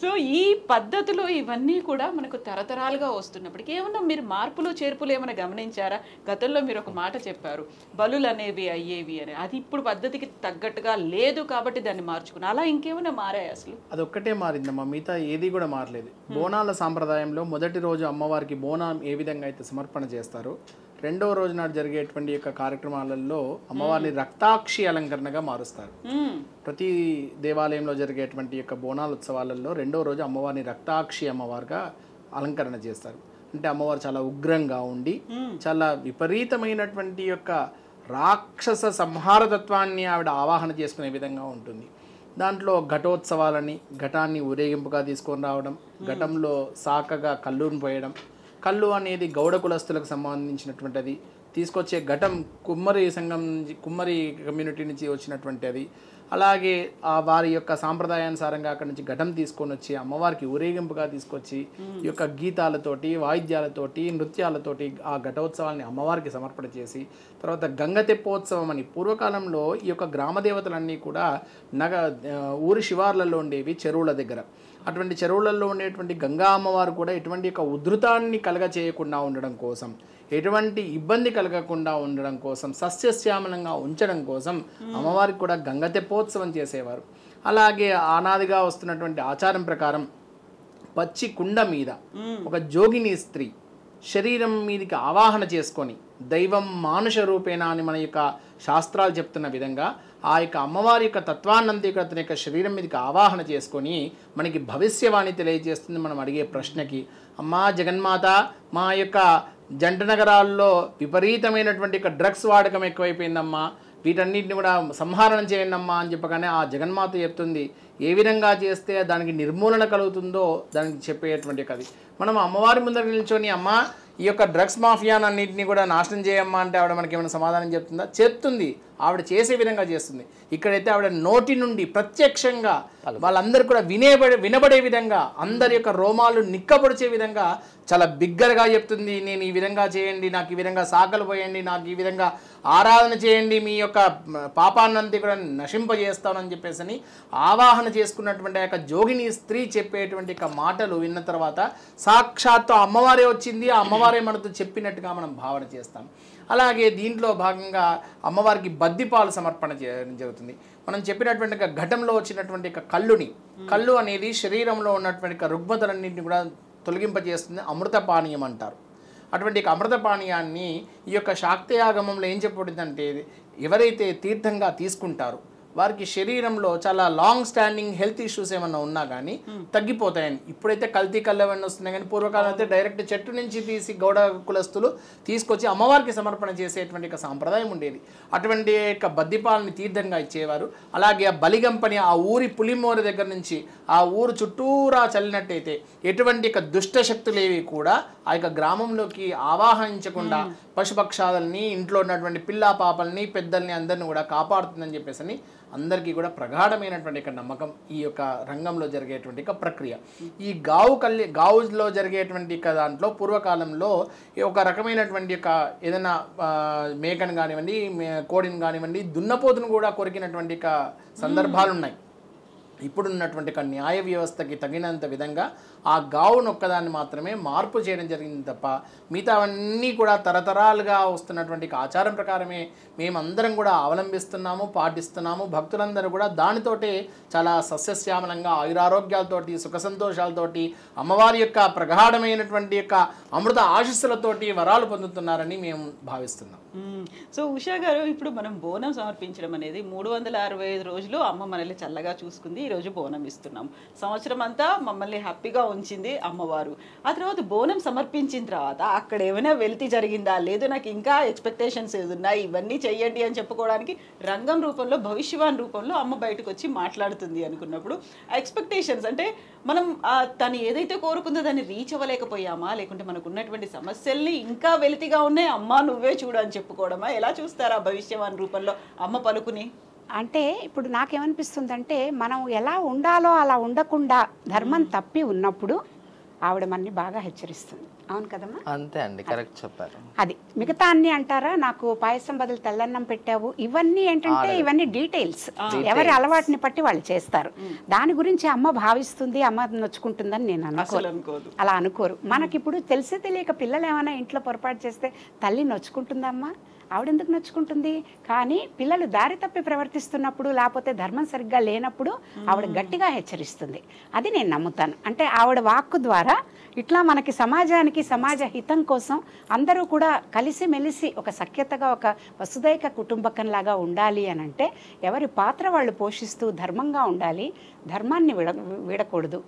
సో ఈ పద్ధతులు ఇవన్నీ కూడా మనకు తరతరాలుగా వస్తున్నప్పటికీ ఏమన్నా మీరు మార్పులు చేర్పులు ఏమైనా గమనించారా? గతంలో మీరు ఒక మాట చెప్పారు, బలులు అనేవి అయ్యేవి అని, అది ఇప్పుడు పద్ధతికి తగ్గట్టుగా లేదు కాబట్టి దాన్ని మార్చుకున్నా, అలా ఇంకేమైనా మారాయి? అసలు అదొక్కటే మారిందమ్మా, మిగతా ఏది కూడా మారలేదు. బోనాల సాంప్రదాయంలో మొదటి రోజు అమ్మవారికి బోనం ఏ విధంగా అయితే సమర్పణ చేస్తారో, రెండవ రోజు నాడు జరిగేటువంటి యొక్క కార్యక్రమాలలో అమ్మవారిని రక్తాక్షి అలంకరణగా మారుస్తారు. ప్రతి దేవాలయంలో జరిగేటువంటి యొక్క బోనాల ఉత్సవాలలో రెండవ రోజు అమ్మవారిని రక్తాక్షి అమ్మవారుగా అలంకరణ చేస్తారు. అంటే అమ్మవారు చాలా ఉగ్రంగా ఉండి చాలా విపరీతమైనటువంటి యొక్క రాక్షస సంహారతత్వాన్ని ఆవిడ ఆవాహన చేసుకునే విధంగా ఉంటుంది. దాంట్లో ఘటోత్సవాలని, ఘటాన్ని ఊరేగింపుగా తీసుకొని రావడం, ఘటంలో సాకగా కల్లును పోయడం, కళ్ళు అనేది గౌడ కులస్తులకు సంబంధించినటువంటిది, తీసుకొచ్చే ఘటం కుమ్మరి సంఘం కుమ్మరి కమ్యూనిటీ నుంచి వచ్చినటువంటిది. అలాగే వారి యొక్క సాంప్రదాయానుసారంగా అక్కడి నుంచి ఘటం తీసుకొని వచ్చి అమ్మవారికి ఊరేగింపుగా తీసుకొచ్చి ఈ యొక్క గీతాలతోటి, వాయిద్యాలతోటి, నృత్యాలతోటి ఆ ఘటోత్సవాన్ని అమ్మవారికి సమర్పణ చేసి, తర్వాత గంగ తెప్పోత్సవం అని పూర్వకాలంలో ఈ యొక్క గ్రామదేవతలన్నీ కూడా ఊరి శివార్లలో ఉండేవి చెరువుల దగ్గర. అటువంటి చెరువులలో ఉండేటువంటి గంగా అమ్మవారు కూడా ఎటువంటి యొక్క ఉధృతాన్ని కలగ చేయకుండా ఉండడం కోసం, ఎటువంటి ఇబ్బంది కలగకుండా ఉండడం కోసం, సస్యశ్యామలంగా ఉంచడం కోసం అమ్మవారికి కూడా గంగ తెప్పోత్సవం చేసేవారు. అలాగే ఆనాదిగా వస్తున్నటువంటి ఆచారం ప్రకారం పచ్చి కుండ మీద ఒక జోగిని స్త్రీ శరీరం మీదకి ఆవాహన చేసుకొని దైవం మానుష రూపేణ అని మన యొక్క శాస్త్రాలు చెప్తున్న విధంగా ఆ యొక్క అమ్మవారి యొక్క తత్వాన్నంతేకాదు తన యొక్క శరీరం మీదకి ఆవాహన చేసుకొని మనకి భవిష్యవాణి తెలియజేస్తుంది. మనం అడిగే ప్రశ్నకి, అమ్మా జగన్మాత, మా యొక్క జంట నగరాల్లో విపరీతమైనటువంటి యొక్క డ్రగ్స్ వాడకం ఎక్కువైపోయిందమ్మా, వీటన్నిటిని కూడా సంహారణం చేయండి అమ్మా అని చెప్పగానే ఆ జగన్మాత చెప్తుంది ఏ విధంగా చేస్తే దానికి నిర్మూలన కలుగుతుందో దానికి చెప్పేటువంటి కది. మనం అమ్మవారి ముందర నిల్చొని అమ్మ ఈ యొక్క డ్రగ్స్ మాఫియానన్నింటినీ కూడా నాశనం చేయమ్మా అంటే ఆవిడ మనకి ఏమైనా సమాధానం చెప్తుందా? చెప్తుంది, ఆవిడ చేసే విధంగా చేస్తుంది. ఇక్కడైతే ఆవిడ నోటి నుండి ప్రత్యక్షంగా వాళ్ళందరూ కూడా వినబడే విధంగా, అందరి యొక్క రోమాలు నిక్కపొడిచే విధంగా చాలా బిగ్గరగా చెప్తుంది, నేను ఈ విధంగా చేయండి, నాకు ఈ విధంగా సాకలు పోయండి, నాకు ఈ విధంగా ఆరాధన చేయండి, మీ యొక్క పాపాన్నంతా కూడా నశింపజేస్తానని చెప్పేసి ఆవాహన చేసుకున్నటువంటి ఆ యొక్క జోగిని స్త్రీ చెప్పేటువంటి యొక్క మాటలు విన్న తర్వాత సాక్షాత్తు అమ్మవారే వచ్చింది, ఆ అమ్మవారే మనతో చెప్పినట్టుగా మనం భావన చేస్తాం. అలాగే దీంట్లో భాగంగా అమ్మవారికి బద్దిపాలు సమర్పణ చేయడం జరుగుతుంది. మనం చెప్పినటువంటి ఘటంలో వచ్చినటువంటి కళ్ళు అనేది శరీరంలో ఉన్నటువంటి రుగ్మతలన్నింటినీ కూడా తొలగింపజేస్తుంది, అమృత పానీయం అంటారు. అటువంటి అమృత పానీయాన్ని ఈ యొక్క శాక్తయాగమంలో ఏం చెప్పబడిందంటే, ఎవరైతే తీర్థంగా తీసుకుంటారో వారికి శరీరంలో చాలా లాంగ్ స్టాండింగ్ హెల్త్ ఇష్యూస్ ఏమన్నా ఉన్నా కానీ తగ్గిపోతాయని. ఇప్పుడైతే కల్తీ కళ్ళు అవన్నీ వస్తున్నాయి, కానీ పూర్వకాలం అయితే డైరెక్ట్ చెట్టు నుంచి తీసి గౌడ కులస్తులు తీసుకొచ్చి అమ్మవారికి సమర్పణ చేసేటువంటి సాంప్రదాయం ఉండేది. అటువంటి యొక్క బద్దిపాలని తీర్థంగా ఇచ్చేవారు. అలాగే ఆ బలిగంపని ఆ ఊరి పులిమోర దగ్గర నుంచి ఆ ఊరు చుట్టూరా చల్లినట్టయితే ఎటువంటి యొక్క దుష్ట శక్తులేవి కూడా ఆ యొక్క గ్రామంలోకి ఆవాహించకుండా పశుపక్షాలని, ఇంట్లో ఉన్నటువంటి పిల్లా పాపల్ని, పెద్దల్ని అందరిని కూడా కాపాడుతుందని చెప్పేసి అందరికీ కూడా ప్రగాఢమైనటువంటి నమ్మకం ఈ యొక్క రంగంలో జరిగేటువంటి ప్రక్రియ. ఈ గావులో జరిగేటువంటి దాంట్లో పూర్వకాలంలో ఒక రకమైనటువంటి యొక్క ఏదైనా మేకను కానివ్వండి, కోడిని కానివ్వండి, దున్నపోతును కూడా కొరికినటువంటి సందర్భాలు ఉన్నాయి. ఇప్పుడున్నటువంటి న్యాయ వ్యవస్థకి తగినంత విధంగా ఆ గావును ఒక్కదాన్ని మాత్రమే మార్పు చేయడం జరిగింది తప్ప మిగతావన్నీ కూడా తరతరాలుగా వస్తున్నటువంటి ఆచారం ప్రకారమే మేమందరం కూడా అవలంబిస్తున్నాము, పాటిస్తున్నాము. భక్తులందరూ కూడా దానితోటే చాలా సస్యశ్యామలంగా ఆయురారోగ్యాలతోటి, సుఖ సంతోషాలతోటి, అమ్మవారి యొక్క ప్రగాఢమైనటువంటి యొక్క అమృత ఆశీస్సులతోటి వరాలు పొందుతున్నారని మేము భావిస్తున్నాం. సో ఉషా గారు, ఇప్పుడు మనం బోనం సమర్పించడం అనేది 365 రోజులు అమ్మ మనల్ని చల్లగా చూసుకుంది. ఈరోజు బోనం ఇస్తున్నాం. సంవత్సరం అంతా మమ్మల్ని హ్యాపీగా ఉంచింది అమ్మవారు. ఆ తర్వాత బోనం సమర్పించిన తర్వాత అక్కడ ఏమైనా వెలితి జరిగిందా, లేదు నాకు ఇంకా ఎక్స్పెక్టేషన్స్ ఏదున్నాయి, ఇవన్నీ చెయ్యండి అని చెప్పుకోవడానికి రంగం రూపంలో, భవిష్యవాణి రూపంలో అమ్మ బయటకు వచ్చి మాట్లాడుతుంది అనుకున్నప్పుడు ఆ ఎక్స్పెక్టేషన్స్ అంటే మనం తను ఏదైతే కోరుకుందో దాన్ని రీచ్ అవ్వలేకపోయామా, లేకుంటే మనకు ఉన్నటువంటి సమస్యల్ని ఇంకా వెలితిగా ఉన్నాయి, అమ్మ నువ్వే చూడు అని చెప్పుకోవడమా? ఎలా చూస్తారా భవిష్యవాణి రూపంలో అమ్మ పలుకుని? అంటే ఇప్పుడు నాకేమనిపిస్తుందంటే మనం ఎలా ఉండాలో అలా ఉండకుండా ధర్మం తప్పి ఉన్నప్పుడు ఆవిడ మనని బాగా హెచ్చరిస్తుంది. అవును కదమ్మా? అంతే అండి, కరెక్ట్ చెప్పారు. అది మిగతా అన్ని అంటారా, నాకు పాయసం బదులు తెల్లన్నం పెట్టావు, ఇవన్నీ ఏంటంటే ఇవన్నీ డీటెయిల్స్, ఎవరి అలవాటుని బట్టి వాళ్ళు చేస్తారు. దాని గురించి అమ్మ భావిస్తుంది, అమ్మ నొచ్చుకుంటుందని నేను అనుకోను. అలా అనుకోరు. మనకిప్పుడు తెలిసి తెలియక పిల్లలు ఏమైనా ఇంట్లో పొరపాటు చేస్తే తల్లి నొచ్చుకుంటుందమ్మా, ఆవిడెందుకు నొచ్చుకుంటుంది? కానీ పిల్లలు దారి తప్పి ప్రవర్తిస్తున్నప్పుడు, లేకపోతే ధర్మం సరిగ్గా లేనప్పుడు ఆవిడ గట్టిగా హెచ్చరిస్తుంది. అది నేను నమ్ముతాను. అంటే ఆవిడ వాక్కు ద్వారా ఇట్లా మనకి సమాజానికి, సమాజ హితం కోసం అందరూ కూడా కలిసిమెలిసి ఒక సఖ్యతగా, ఒక వసుదైక కుటుంబకంలాగా ఉండాలి అని అంటే ఎవరి పాత్ర వాళ్ళు పోషిస్తూ ధర్మంగా ఉండాలి, ధర్మాన్ని విడకూడదు.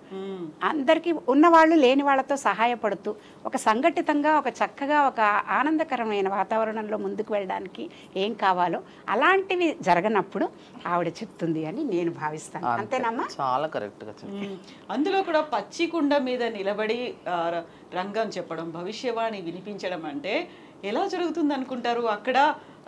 అందరికీ ఉన్నవాళ్ళు లేని వాళ్ళతో సహాయపడుతూ ఒక సంఘటితంగా, ఒక చక్కగా, ఒక ఆనందకరమైన వాతావరణంలో ముందుకు వెళ్ళడానికి ఏం కావాలో అలాంటివి జరగనప్పుడు ఆవిడ చెప్తుంది అని నేను భావిస్తాను. అంతేనమ్మా? చాలా కరెక్ట్గా చెప్పారు. అందులో కూడా పచ్చికుండ మీద నిలబడి రంగం చెప్పడం, భవిష్యవాణి వినిపించడం అంటే ఎలా జరుగుతుంది అనుకుంటారు? అక్కడ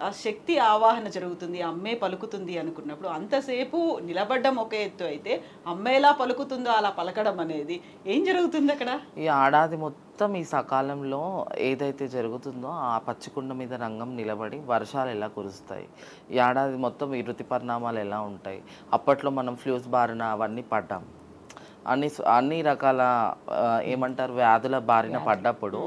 ఆ శక్తి ఆవాహన జరుగుతుంది, అమ్మే పలుకుతుంది అనుకున్నప్పుడు అంతసేపు నిలబడ్డం ఒక ఎత్తు అయితే అమ్మ ఎలా పలుకుతుందో అలా పలకడం అనేది ఏం జరుగుతుంది అక్కడ? ఈ ఏడాది మొత్తం ఈ సకాలంలో ఏదైతే జరుగుతుందో ఆ పచ్చికుండ మీద రంగం నిలబడి వర్షాలు ఎలా కురుస్తాయి, ఈ ఏడాది మొత్తం ఈ ఋతు పరిణామాలు ఎలా ఉంటాయి. అప్పట్లో మనం ఫ్లూస్ బారిన అవన్నీ పడ్డాం, అన్ని రకాల ఏమంటారు వ్యాధుల బారిన పడ్డప్పుడు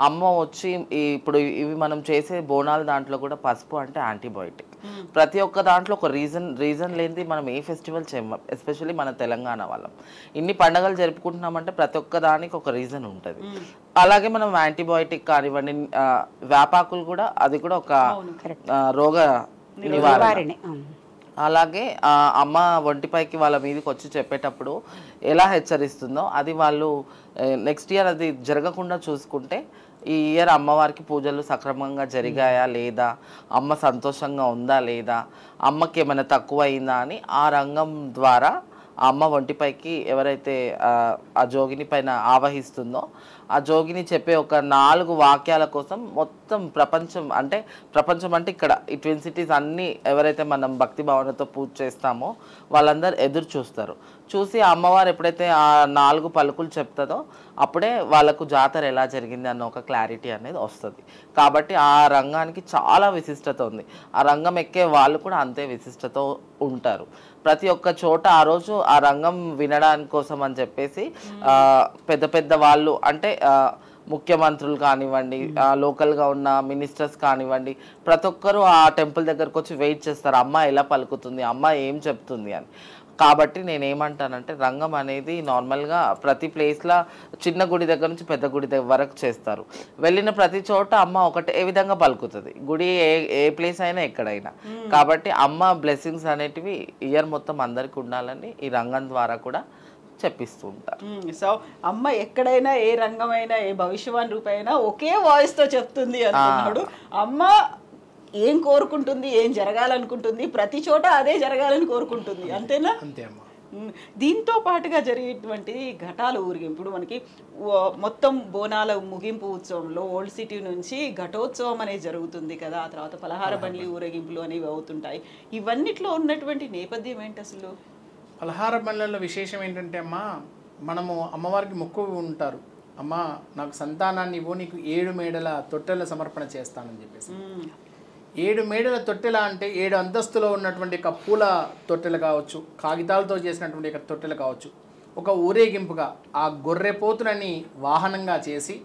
అమ్మ వచ్చి ఇప్పుడు ఇవి మనం చేసే బోనాలు దాంట్లో కూడా పసుపు అంటే యాంటీబయోటిక్. ప్రతి ఒక్క దాంట్లో ఒక రీజన్ లేనిది మనం ఏ ఫెస్టివల్ చేయము. ఎస్పెషల్లీ మన తెలంగాణ వాళ్ళం ఇన్ని పండుగలు జరుపుకుంటున్నామంటే ప్రతి ఒక్క దానికి ఒక రీజన్ ఉంటుంది. అలాగే మనం యాంటీబయోటిక్ కానివ్వండి, వేపాకులు కూడా అది కూడా ఒక రోగ నివారణ. అలాగే అమ్మ ఒంటిపైకి వాళ్ళ మీదకి వచ్చి చెప్పేటప్పుడు ఎలా హెచ్చరిస్తుందో అది వాళ్ళు నెక్స్ట్ ఇయర్ అది జరగకుండా చూసుకుంటే ఈ ఇయర్ అమ్మవారికి పూజలు సక్రమంగా జరిగాయా లేదా, అమ్మ సంతోషంగా ఉందా లేదా, అమ్మకి ఏమైనా తక్కువ అయిందా అని ఆ రంగం ద్వారా ఆ అమ్మ ఒంటిపైకి ఎవరైతే ఆ జోగిని పైన ఆవహిస్తుందో ఆ జోగిని చెప్పే ఒక 4 వాక్యాల కోసం మొత్తం ప్రపంచం అంటే ఇక్కడ ఈ ట్విన్ సిటీస్ అన్నీ ఎవరైతే మనం భక్తి భావనతో పూజ చేస్తామో వాళ్ళందరూ ఎదురు చూస్తారు. చూసి ఆ అమ్మవారు ఎప్పుడైతే ఆ 4 పలుకులు చెప్తుందో అప్పుడే వాళ్ళకు జాతర ఎలా జరిగింది అన్న ఒక క్లారిటీ అనేది వస్తుంది. కాబట్టి ఆ రంగానికి చాలా విశిష్టత ఉంది. ఆ రంగం ఎక్కే వాళ్ళు కూడా అంతే విశిష్టత ఉంటారు. ప్రతి ఒక్క చోట ఆ రోజు ఆ రంగం వినడానికి కోసం అని చెప్పేసి పెద్ద పెద్ద వాళ్ళు అంటే ముఖ్యమంత్రులు కానివ్వండి, లోకల్గా ఉన్న మినిస్టర్స్ కానివ్వండి, ప్రతి ఒక్కరూ ఆ టెంపుల్ దగ్గరకు వచ్చి వెయిట్ చేస్తారు అమ్మ ఎలా పలుకుతుంది, అమ్మ ఏం చెప్తుంది అని. కాబట్టి నేనేమంటానంటే రంగం అనేది నార్మల్గా ప్రతి ప్లేస్లో చిన్న గుడి దగ్గర నుంచి పెద్ద గుడి వరకు చేస్తారు. వెళ్ళిన ప్రతి చోట అమ్మ ఏ విధంగా పలుకుతుంది, గుడి ఏ ప్లేస్ అయినా ఎక్కడైనా. కాబట్టి అమ్మ బ్లెస్సింగ్స్ అనేటివి ఇయర్ మొత్తం అందరికి ఉండాలని ఈ రంగం ద్వారా కూడా చెప్పిస్తూ ఉంటారు. సో అమ్మ ఎక్కడైనా, ఏ రంగమైనా, ఏ భవిష్యవాణి రూపైనా ఒకే వాయిస్తో చెప్తుంది అనుకున్నాడు. అమ్మ ఏం కోరుకుంటుంది, ఏం జరగాలనుకుంటుంది, ప్రతి చోట అదే జరగాలని కోరుకుంటుంది. అంతేనా? అంతే అమ్మా. దీంతో పాటుగా జరిగేటువంటి ఘటాల ఊరేగింపు, ఇప్పుడు మనకి మొత్తం బోనాల ముగింపు ఉత్సవంలో ఓల్డ్ సిటీ నుంచి ఘటోత్సవం అనేది జరుగుతుంది కదా, ఆ తర్వాత పలహార బండ్లి ఊరేగింపులు అనేవి అవుతుంటాయి. ఇవన్నిట్లో ఉన్నటువంటి నేపథ్యం ఏంటి అసలు? పలహార బండ్లలో విశేషం ఏంటంటే అమ్మా, మనము అమ్మవారికి మొక్కు ఉంటారు, అమ్మ నాకు సంతానాన్ని ఇవ్వు, నీకు 7 మేడల తొట్టెల సమర్పణ చేస్తానని చెప్పేసి. 7 మేడల తొట్టెల అంటే 7 అంతస్తులో ఉన్నటువంటి పూల తొట్టెలు కావచ్చు, కాగితాలతో చేసినటువంటి తొట్టెలు కావచ్చు, ఒక ఊరేగింపుగా ఆ గొర్రెపోతులని వాహనంగా చేసి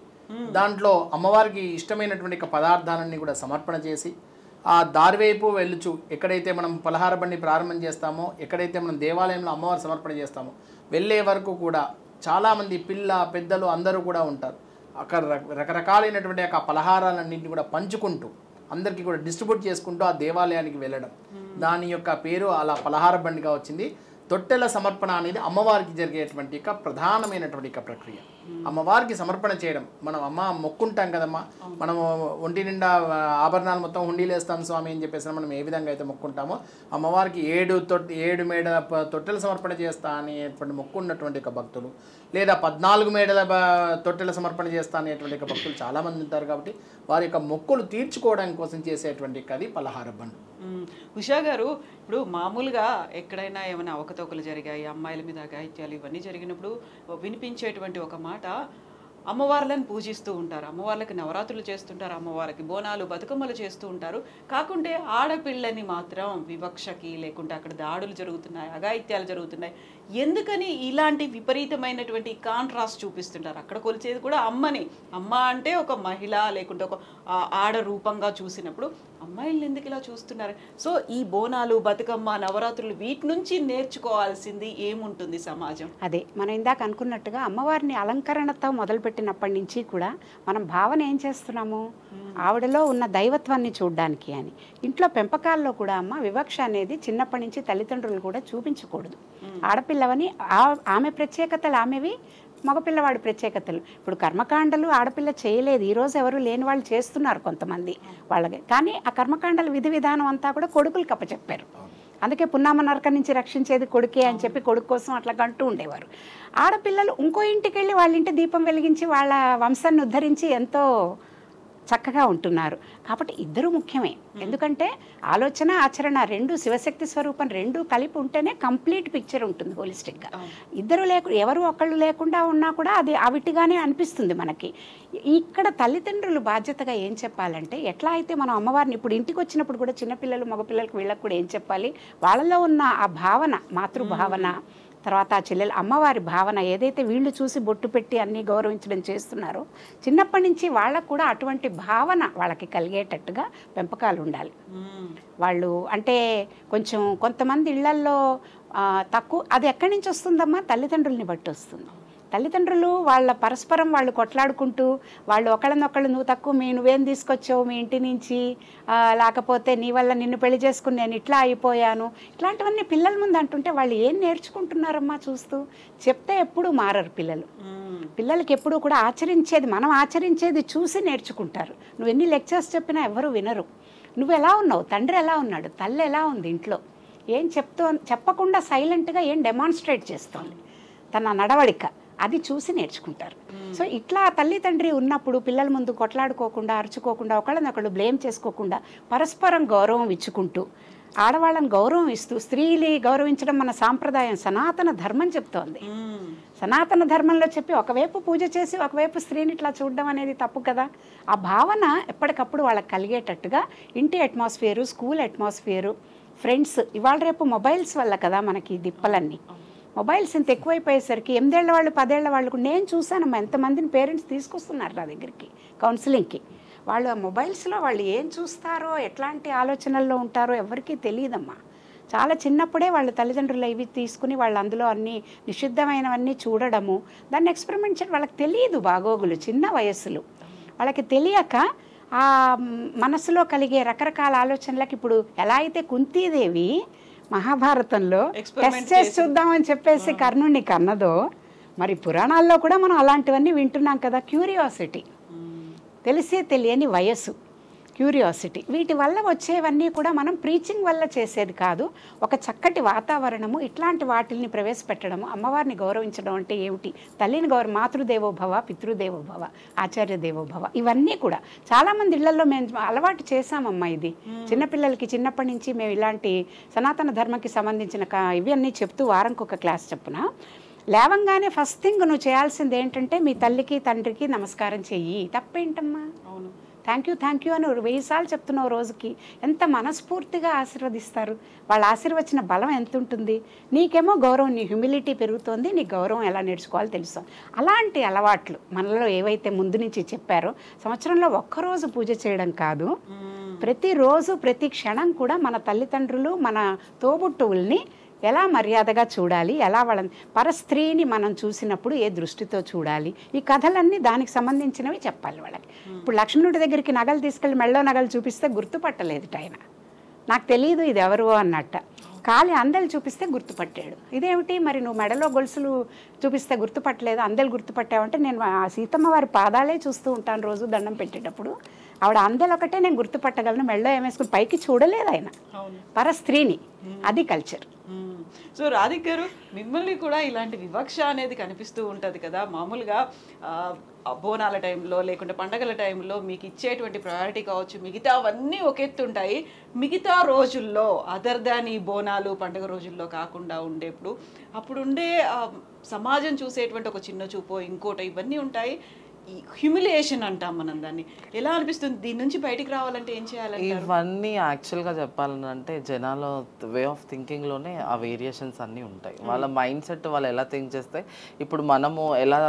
దాంట్లో అమ్మవారికి ఇష్టమైనటువంటి పదార్థాలన్నీ కూడా సమర్పణ చేసి ఆ దారివైపు వెళ్ళుచు ఎక్కడైతే మనం పలహార బండి ప్రారంభం చేస్తామో, ఎక్కడైతే మనం దేవాలయంలో అమ్మవారి సమర్పణ చేస్తామో వెళ్ళే వరకు కూడా చాలామంది పిల్ల పెద్దలు అందరూ కూడా ఉంటారు. అక్కడ రకరకాలైనటువంటి ఆ పలహారాలన్నింటినీ కూడా పంచుకుంటూ అందరికీ కూడా డిస్ట్రిబ్యూట్ చేసుకుంటూ ఆ దేవాలయానికి వెళ్ళడం, దాని యొక్క పేరు అలా పలహార బండిగా వచ్చింది. తొట్టెల సమర్పణ అనేది అమ్మవారికి జరిగేటువంటి ప్రధానమైనటువంటి ప్రక్రియ. అమ్మవారికి సమర్పణ చేయడం, మనం అమ్మ మొక్కుంటాం కదమ్మా, మనము ఒంటి నిండా ఆభరణాలు మొత్తం హుండీలు వేస్తాం స్వామి అని చెప్పేసి మనం ఏ విధంగా అయితే మొక్కుంటామో అమ్మవారికి 7 మేడల తొట్టెల సమర్పణ చేస్తా అనేటువంటి మొక్కు ఉన్నటువంటి భక్తులు, లేదా 14 మేడల తొట్టెల సమర్పణ చేస్తా అనేటువంటి భక్తులు చాలామంది ఉంటారు. కాబట్టి వారి యొక్క మొక్కులు తీర్చుకోవడం కోసం చేసేటువంటి అది పలహార బండు. ఉషా గారు, ఇప్పుడు మామూలుగా ఎక్కడైనా ఏమైనా అవకతవకలు జరిగాయి, అమ్మాయిల మీద అఘాయిత్యాలు ఇవన్నీ జరిగినప్పుడు వినిపించేటువంటి ఒక మాట, అమ్మవార్లను పూజిస్తూ ఉంటారు, అమ్మవార్లకి నవరాత్రులు చేస్తుంటారు, అమ్మవారికి బోనాలు బతుకమ్మలు చేస్తూ ఉంటారు. కాకుంటే ఆడపిల్లని మాత్రం వివక్షకి లేకుంటే అక్కడ దాడులు జరుగుతున్నాయి, అఘాయిత్యాలు జరుగుతున్నాయి. ఎందుకని ఇలాంటి విపరీతమైనటువంటి కాంట్రాస్ట్ చూపిస్తుంటారు? అక్కడ కొలిచేది కూడా అమ్మని, అమ్మ అంటే ఒక మహిళ లేకుంటే ఒక ఆడ రూపంగా చూసినప్పుడు అమ్మాయిలను ఎందుకు ఇలా చూస్తున్నారు? సో ఈ బోనాలు బతుకమ్మ నవరాత్రులు వీటి నుంచి నేర్చుకోవాల్సింది ఏముంటుంది సమాజం? అదే మనం ఇందాక అనుకున్నట్టుగా అమ్మవారిని అలంకరణతో మొదలుపెట్టినప్పటి నుంచి కూడా మనం భావన ఏం చేస్తున్నాము, ఆవిడలో ఉన్న దైవత్వాన్ని చూడడానికి అని. ఇంట్లో పెంపకాల్లో కూడా అమ్మ వివక్ష అనేది చిన్నప్పటి నుంచి తల్లిదండ్రులు కూడా చూపించకూడదు. ఆడపిల్లవని ఆమె ప్రత్యేకతలు ఆమెవి, మగపిల్లవాడి ప్రత్యేకతలు. ఇప్పుడు కర్మకాండలు ఆడపిల్ల చేయలేదు, ఈరోజు ఎవరు లేని వాళ్ళు చేస్తున్నారు కొంతమంది వాళ్ళకి. కానీ ఆ కర్మకాండల విధి విధానం అంతా కూడా కొడుకులకు అప్పచెప్పారు. అందుకే పున్నామ నరక నుంచి రక్షించేది కొడుకే అని చెప్పి కొడుకు కోసం అట్లా అంటూ ఉండేవారు. ఆడపిల్లలు ఇంకో ఇంటికి వెళ్ళి వాళ్ళ ఇంటి దీపం వెలిగించి వాళ్ళ వంశాన్ని ఉద్ధరించి ఎంతో చక్కగా ఉంటున్నారు. కాబట్టి ఇద్దరు ముఖ్యమే. ఎందుకంటే ఆలోచన ఆచరణ రెండు, శివశక్తి స్వరూపం రెండు కలిపి ఉంటేనే కంప్లీట్ పిక్చర్ ఉంటుంది హోలిస్టిక్గా. ఇద్దరు ఎవరు ఒకళ్ళు లేకుండా ఉన్నా కూడా అది అవిటిగానే అనిపిస్తుంది మనకి. ఇక్కడ తల్లిదండ్రులు బాధ్యతగా ఏం చెప్పాలంటే, ఎట్లా అయితే మనం అమ్మవారిని ఇప్పుడు ఇంటికి వచ్చినప్పుడు కూడా చిన్నపిల్లలు మగపిల్లలకు వీళ్ళకి కూడా ఏం చెప్పాలి, వాళ్ళలో ఉన్న ఆ భావన, మాతృభావన, తర్వాత ఆ చెల్లెలు అమ్మవారి భావన ఏదైతే వీళ్ళు చూసి బొట్టు పెట్టి అన్నీ గౌరవించడం చేస్తున్నారో చిన్నప్పటి నుంచి వాళ్ళకు కూడా అటువంటి భావన వాళ్ళకి కలిగేటట్టుగా పెంపకాలు ఉండాలి. వాళ్ళు అంటే కొంచెం కొంతమంది ఇళ్లల్లో తక్కువ, అది ఎక్కడి నుంచి వస్తుందమ్మా, తల్లిదండ్రుల్ని బట్టి వస్తుంది. తల్లిదండ్రులు వాళ్ళ పరస్పరం వాళ్ళు కొట్లాడుకుంటూ వాళ్ళు ఒకళ్ళనొకళ్ళు నువ్వు తక్కువ, నువ్వేం తీసుకొచ్చావు మీ ఇంటి నుంచి, లేకపోతే నీ వల్ల నిన్ను పెళ్లి చేసుకుని నేను ఇట్లా అయిపోయాను, ఇట్లాంటివన్నీ పిల్లల ముందు అంటుంటే వాళ్ళు ఏం నేర్చుకుంటున్నారమ్మా చూస్తూ. చెప్తే ఎప్పుడూ మారరు పిల్లలు. పిల్లలకి ఎప్పుడూ కూడా ఆచరించేది, మనం ఆచరించేది చూసి నేర్చుకుంటారు. నువ్వు ఎన్ని లెక్చర్స్ చెప్పినా ఎవరు వినరు. నువ్వు ఎలా ఉన్నావు, తండ్రి ఎలా ఉన్నాడు, తల్లి ఎలా ఉంది, ఇంట్లో ఏం చెప్పకుండా సైలెంట్గా ఏం డెమాన్స్ట్రేట్ చేస్తుంది తన నడవడిక, అది చూసి నేర్చుకుంటారు. సో ఇట్లా తల్లి తండ్రి ఉన్నప్పుడు పిల్లల ముందు కొట్లాడుకోకుండా, అరుచుకోకుండా, ఒకళ్ళనొకళ్ళు బ్లేమ్ చేసుకోకుండా పరస్పరం గౌరవం ఇచ్చుకుంటూ, ఆడవాళ్ళని గౌరవం ఇస్తూ, స్త్రీని గౌరవించడం మన సాంప్రదాయం, సనాతన ధర్మం చెప్తోంది. సనాతన ధర్మంలో చెప్పి ఒకవైపు పూజ చేసి ఒకవైపు స్త్రీని ఇట్లా చూడడం అనేది తప్పు కదా. ఆ భావన ఎప్పటికప్పుడు వాళ్ళకి కలిగేటట్టుగా ఇంటి అట్మాస్ఫియరు, స్కూల్ అట్మాస్ఫియరు, ఫ్రెండ్స్, ఇవాళ రేపు మొబైల్స్ వల్ల కదా మనకి దిప్పలన్నీ. మొబైల్స్ ఇంత ఎక్కువైపోయేసరికి 8 ఏళ్ల వాళ్ళు 10 ఏళ్ల వాళ్ళకు నేను చూశానమ్మా ఎంతమందిని పేరెంట్స్ తీసుకొస్తున్నారు నా దగ్గరికి కౌన్సిలింగ్కి. వాళ్ళు ఆ మొబైల్స్లో వాళ్ళు ఏం చూస్తారో, ఎట్లాంటి ఆలోచనల్లో ఉంటారో ఎవరికీ తెలియదమ్మా. చాలా చిన్నప్పుడే వాళ్ళ తల్లిదండ్రులు ఇవి తీసుకుని వాళ్ళు అందులో అన్ని నిషిద్ధమైనవన్నీ చూడడము, దాన్ని ఎక్స్పెరిమెంట్ చేయడం వాళ్ళకి తెలియదు. బాగోగులు చిన్న వయస్సులు వాళ్ళకి తెలియక ఆ మనసులో కలిగే రకరకాల ఆలోచనలకు, ఇప్పుడు ఎలా అయితే కుంతీదేవి మహాభారతంలో టెస్ట్ చేసి చూద్దామని చెప్పేసి కర్ణుడిని కన్నదో, మరి పురాణాల్లో కూడా మనం అలాంటివన్నీ వింటున్నాం కదా. క్యూరియాసిటీ, తెలిసే తెలియని వయస్సు, క్యూరియాసిటీ, వీటి వల్ల వచ్చేవన్నీ కూడా మనం ప్రీచింగ్ వల్ల చేసేది కాదు. ఒక చక్కటి వాతావరణము, ఇట్లాంటి వాటిల్ని ప్రవేశపెట్టడము, అమ్మవారిని గౌరవించడం అంటే ఏమిటి, తల్లిని మాతృదేవోభవ, పితృదేవోభవ, ఆచార్య దేవోభవ, ఇవన్నీ కూడా చాలామంది ఇళ్లలో మేము అలవాటు చేశామమ్మా. ఇది చిన్నపిల్లలకి చిన్నప్పటి నుంచి మేము ఇలాంటి సనాతన ధర్మకి సంబంధించిన ఇవి అన్నీ చెప్తూ వారంకి ఒక క్లాస్ చెప్పున లేవంగానే ఫస్ట్ థింగ్ నువ్వు చేయాల్సింది ఏంటంటే మీ తల్లికి తండ్రికి నమస్కారం చెయ్యి. తప్పేంటమ్మా? థ్యాంక్ యూ అని 1000 సార్లు చెప్తున్నావు రోజుకి. ఎంత మనస్ఫూర్తిగా ఆశీర్వదిస్తారు. వాళ్ళు ఆశీర్వచన బలం ఎంత ఉంటుంది. నీకేమో గౌరవం, నీ హ్యూమిలిటీ పెరుగుతోంది, నీ గౌరవం ఎలా నేర్చుకోవాలో తెలుసు. అలాంటి అలవాట్లు మనలో ఏవైతే ముందు నుంచి చెప్పారో, సంవత్సరంలో ఒక్కరోజు పూజ చేయడం కాదు, ప్రతిరోజు ప్రతి క్షణం కూడా మన తల్లిదండ్రులు మన తోబుట్టువుల్ని ఎలా మర్యాదగా చూడాలి, ఎలా వాళ్ళని పరస్త్రీని మనం చూసినప్పుడు ఏ దృష్టితో చూడాలి, ఈ కథలన్నీ దానికి సంబంధించినవి చెప్పాలి వాళ్ళకి. ఇప్పుడు లక్ష్మణుడి దగ్గరికి నగలు తీసుకెళ్ళి మెళ్ళో నగలు చూపిస్తే గుర్తుపట్టలేదు ఆయన, నాకు తెలియదు ఇది ఎవరు అన్నట్ట. కాలి అందెలు చూపిస్తే గుర్తుపట్టాడు. ఇదేమిటి మరి నువ్వు మెడలో గొలుసులు చూపిస్తే గుర్తుపట్టలేదు, అందెలు గుర్తుపట్టావంటే నేను ఆ సీతమ్మ వారి పాదాలే చూస్తూ ఉంటాను రోజు దండం పెట్టేటప్పుడు, ఆవిడ అందెలు ఒకటే నేను గుర్తుపట్టగలను, మెడలో ఏమేసుకుని పైకి చూడలేదు ఆయన పరస్త్రీని. అది కల్చర్. సో రాధిక్ గారు, మిమ్మల్ని కూడా ఇలాంటి వివక్ష అనేది కనిపిస్తూ ఉంటుంది కదా మామూలుగా. బోనాల టైంలో లేకుంటే పండగల టైంలో మీకు ఇచ్చేటువంటి ప్రయారిటీ కావచ్చు, మిగతా అవన్నీ ఒక ఎత్తు ఉంటాయి. మిగతా రోజుల్లో అదర్ దాన్ ఈ బోనాలు పండుగ రోజుల్లో కాకుండా ఉండేప్పుడు అప్పుడు ఉండే సమాజం చూసేటువంటి ఒక చిన్న చూపో ఇంకోటో ఇవన్నీ ఉంటాయి. హ్యూమిలియేషన్ అంటాం మనం దాన్ని. ఎలా అనిపిస్తుంది? దీని నుంచి బయటికి రావాలంటే ఏం చేయాలి? ఇవన్నీ యాక్చువల్గా చెప్పాలంటే జనాల వే ఆఫ్ థింకింగ్లోనే ఆ వేరియేషన్స్ అన్నీ ఉంటాయి. వాళ్ళ మైండ్ సెట్ వాళ్ళు ఎలా థింక్ చేస్తే ఇప్పుడు మనము ఎలా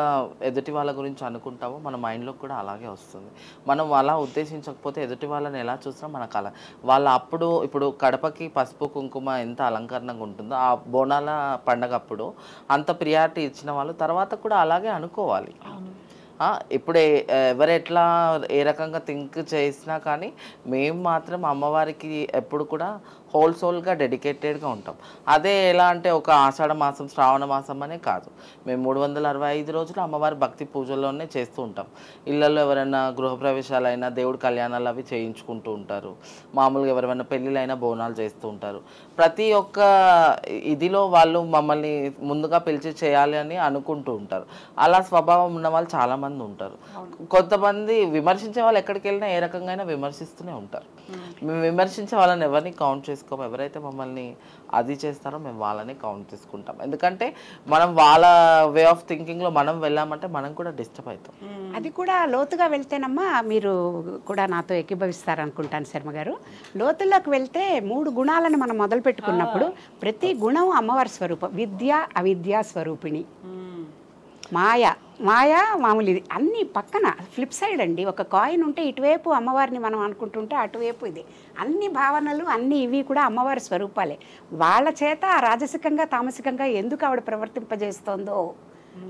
ఎదుటి వాళ్ళ గురించి అనుకుంటామో మన మైండ్లో కూడా అలాగే వస్తుంది. మనం అలా ఉద్దేశించకపోతే ఎదుటి వాళ్ళని ఎలా చూసినా మనకు అలా వాళ్ళ అప్పుడు ఇప్పుడు కడపకి పసుపు కుంకుమ ఎంత అలంకరణంగా ఉంటుందో ఆ బోనాల పండగ అప్పుడు అంత ప్రియారిటీ ఇచ్చిన వాళ్ళు తర్వాత కూడా అలాగే అనుకోవాలి. ఇప్పుడు ఎవరు ఎట్లా ఏ రకంగా థింక్ చేసినా కానీ మేము మాత్రం అమ్మవారికి ఎప్పుడు కూడా హోల్ సోల్గా డెడికేటెడ్గా ఉంటాం. అదే ఎలా అంటే ఒక ఆషాఢ మాసం శ్రావణ మాసం అనే కాదు, మేము 365 రోజులు అమ్మవారి భక్తి పూజల్లోనే చేస్తూ ఉంటాం. ఇళ్లలో ఎవరైనా గృహప్రవేశాలైనా దేవుడి కళ్యాణాలు అవి చేయించుకుంటూ ఉంటారు. మామూలుగా ఎవరైనా పెళ్ళిళ్ళైనా బోనాలు చేస్తూ ఉంటారు. ప్రతి ఒక్క ఇదిలో వాళ్ళు మమ్మల్ని ముందుగా పిలిచి చేయాలి అని అనుకుంటూ ఉంటారు. అలా స్వభావం ఉన్న వాళ్ళు చాలామంది ఉంటారు. కొంతమంది విమర్శించే వాళ్ళు ఎక్కడికి వెళ్ళినా ఏ రకంగా విమర్శిస్తూనే ఉంటారు. మేము విమర్శించే వాళ్ళని ఎవరిని కౌంట్ చేసుకోము. ఎవరైతే మమ్మల్ని అది చేస్తారో మేము వాళ్ళని కౌంట్ చేసుకుంటాం. ఎందుకంటే మనం వాళ్ళ వే ఆఫ్ థింకింగ్లో మనం వెళ్ళామంటే మనం కూడా డిస్టర్బ్ అవుతాం. అది కూడా లోతుగా వెళ్తేనమ్మా మీరు కూడా నాతో ఏకీభవిస్తారనుకుంటాను శర్మ గారు. లోతుల్లోకి వెళ్తే 3 గుణాలను మనం మొదలు పెట్టుకున్నప్పుడు ప్రతి గుణం అమ్మవారి స్వరూపం. విద్య అవిద్యా స్వరూపిణి, మాయ మామూలు, ఇది అన్నీ పక్కన ఫ్లిప్ సైడ్ అండి. ఒక కాయిన్ ఉంటే ఇటువైపు అమ్మవారిని మనం అనుకుంటుంటే అటువైపు ఇది. అన్ని భావనలు అన్ని ఇవి కూడా అమ్మవారి స్వరూపాలే. వాళ్ళ చేత రాజసికంగా తామసికంగా ఎందుకు ఆవిడ ప్రవర్తింపజేస్తోందో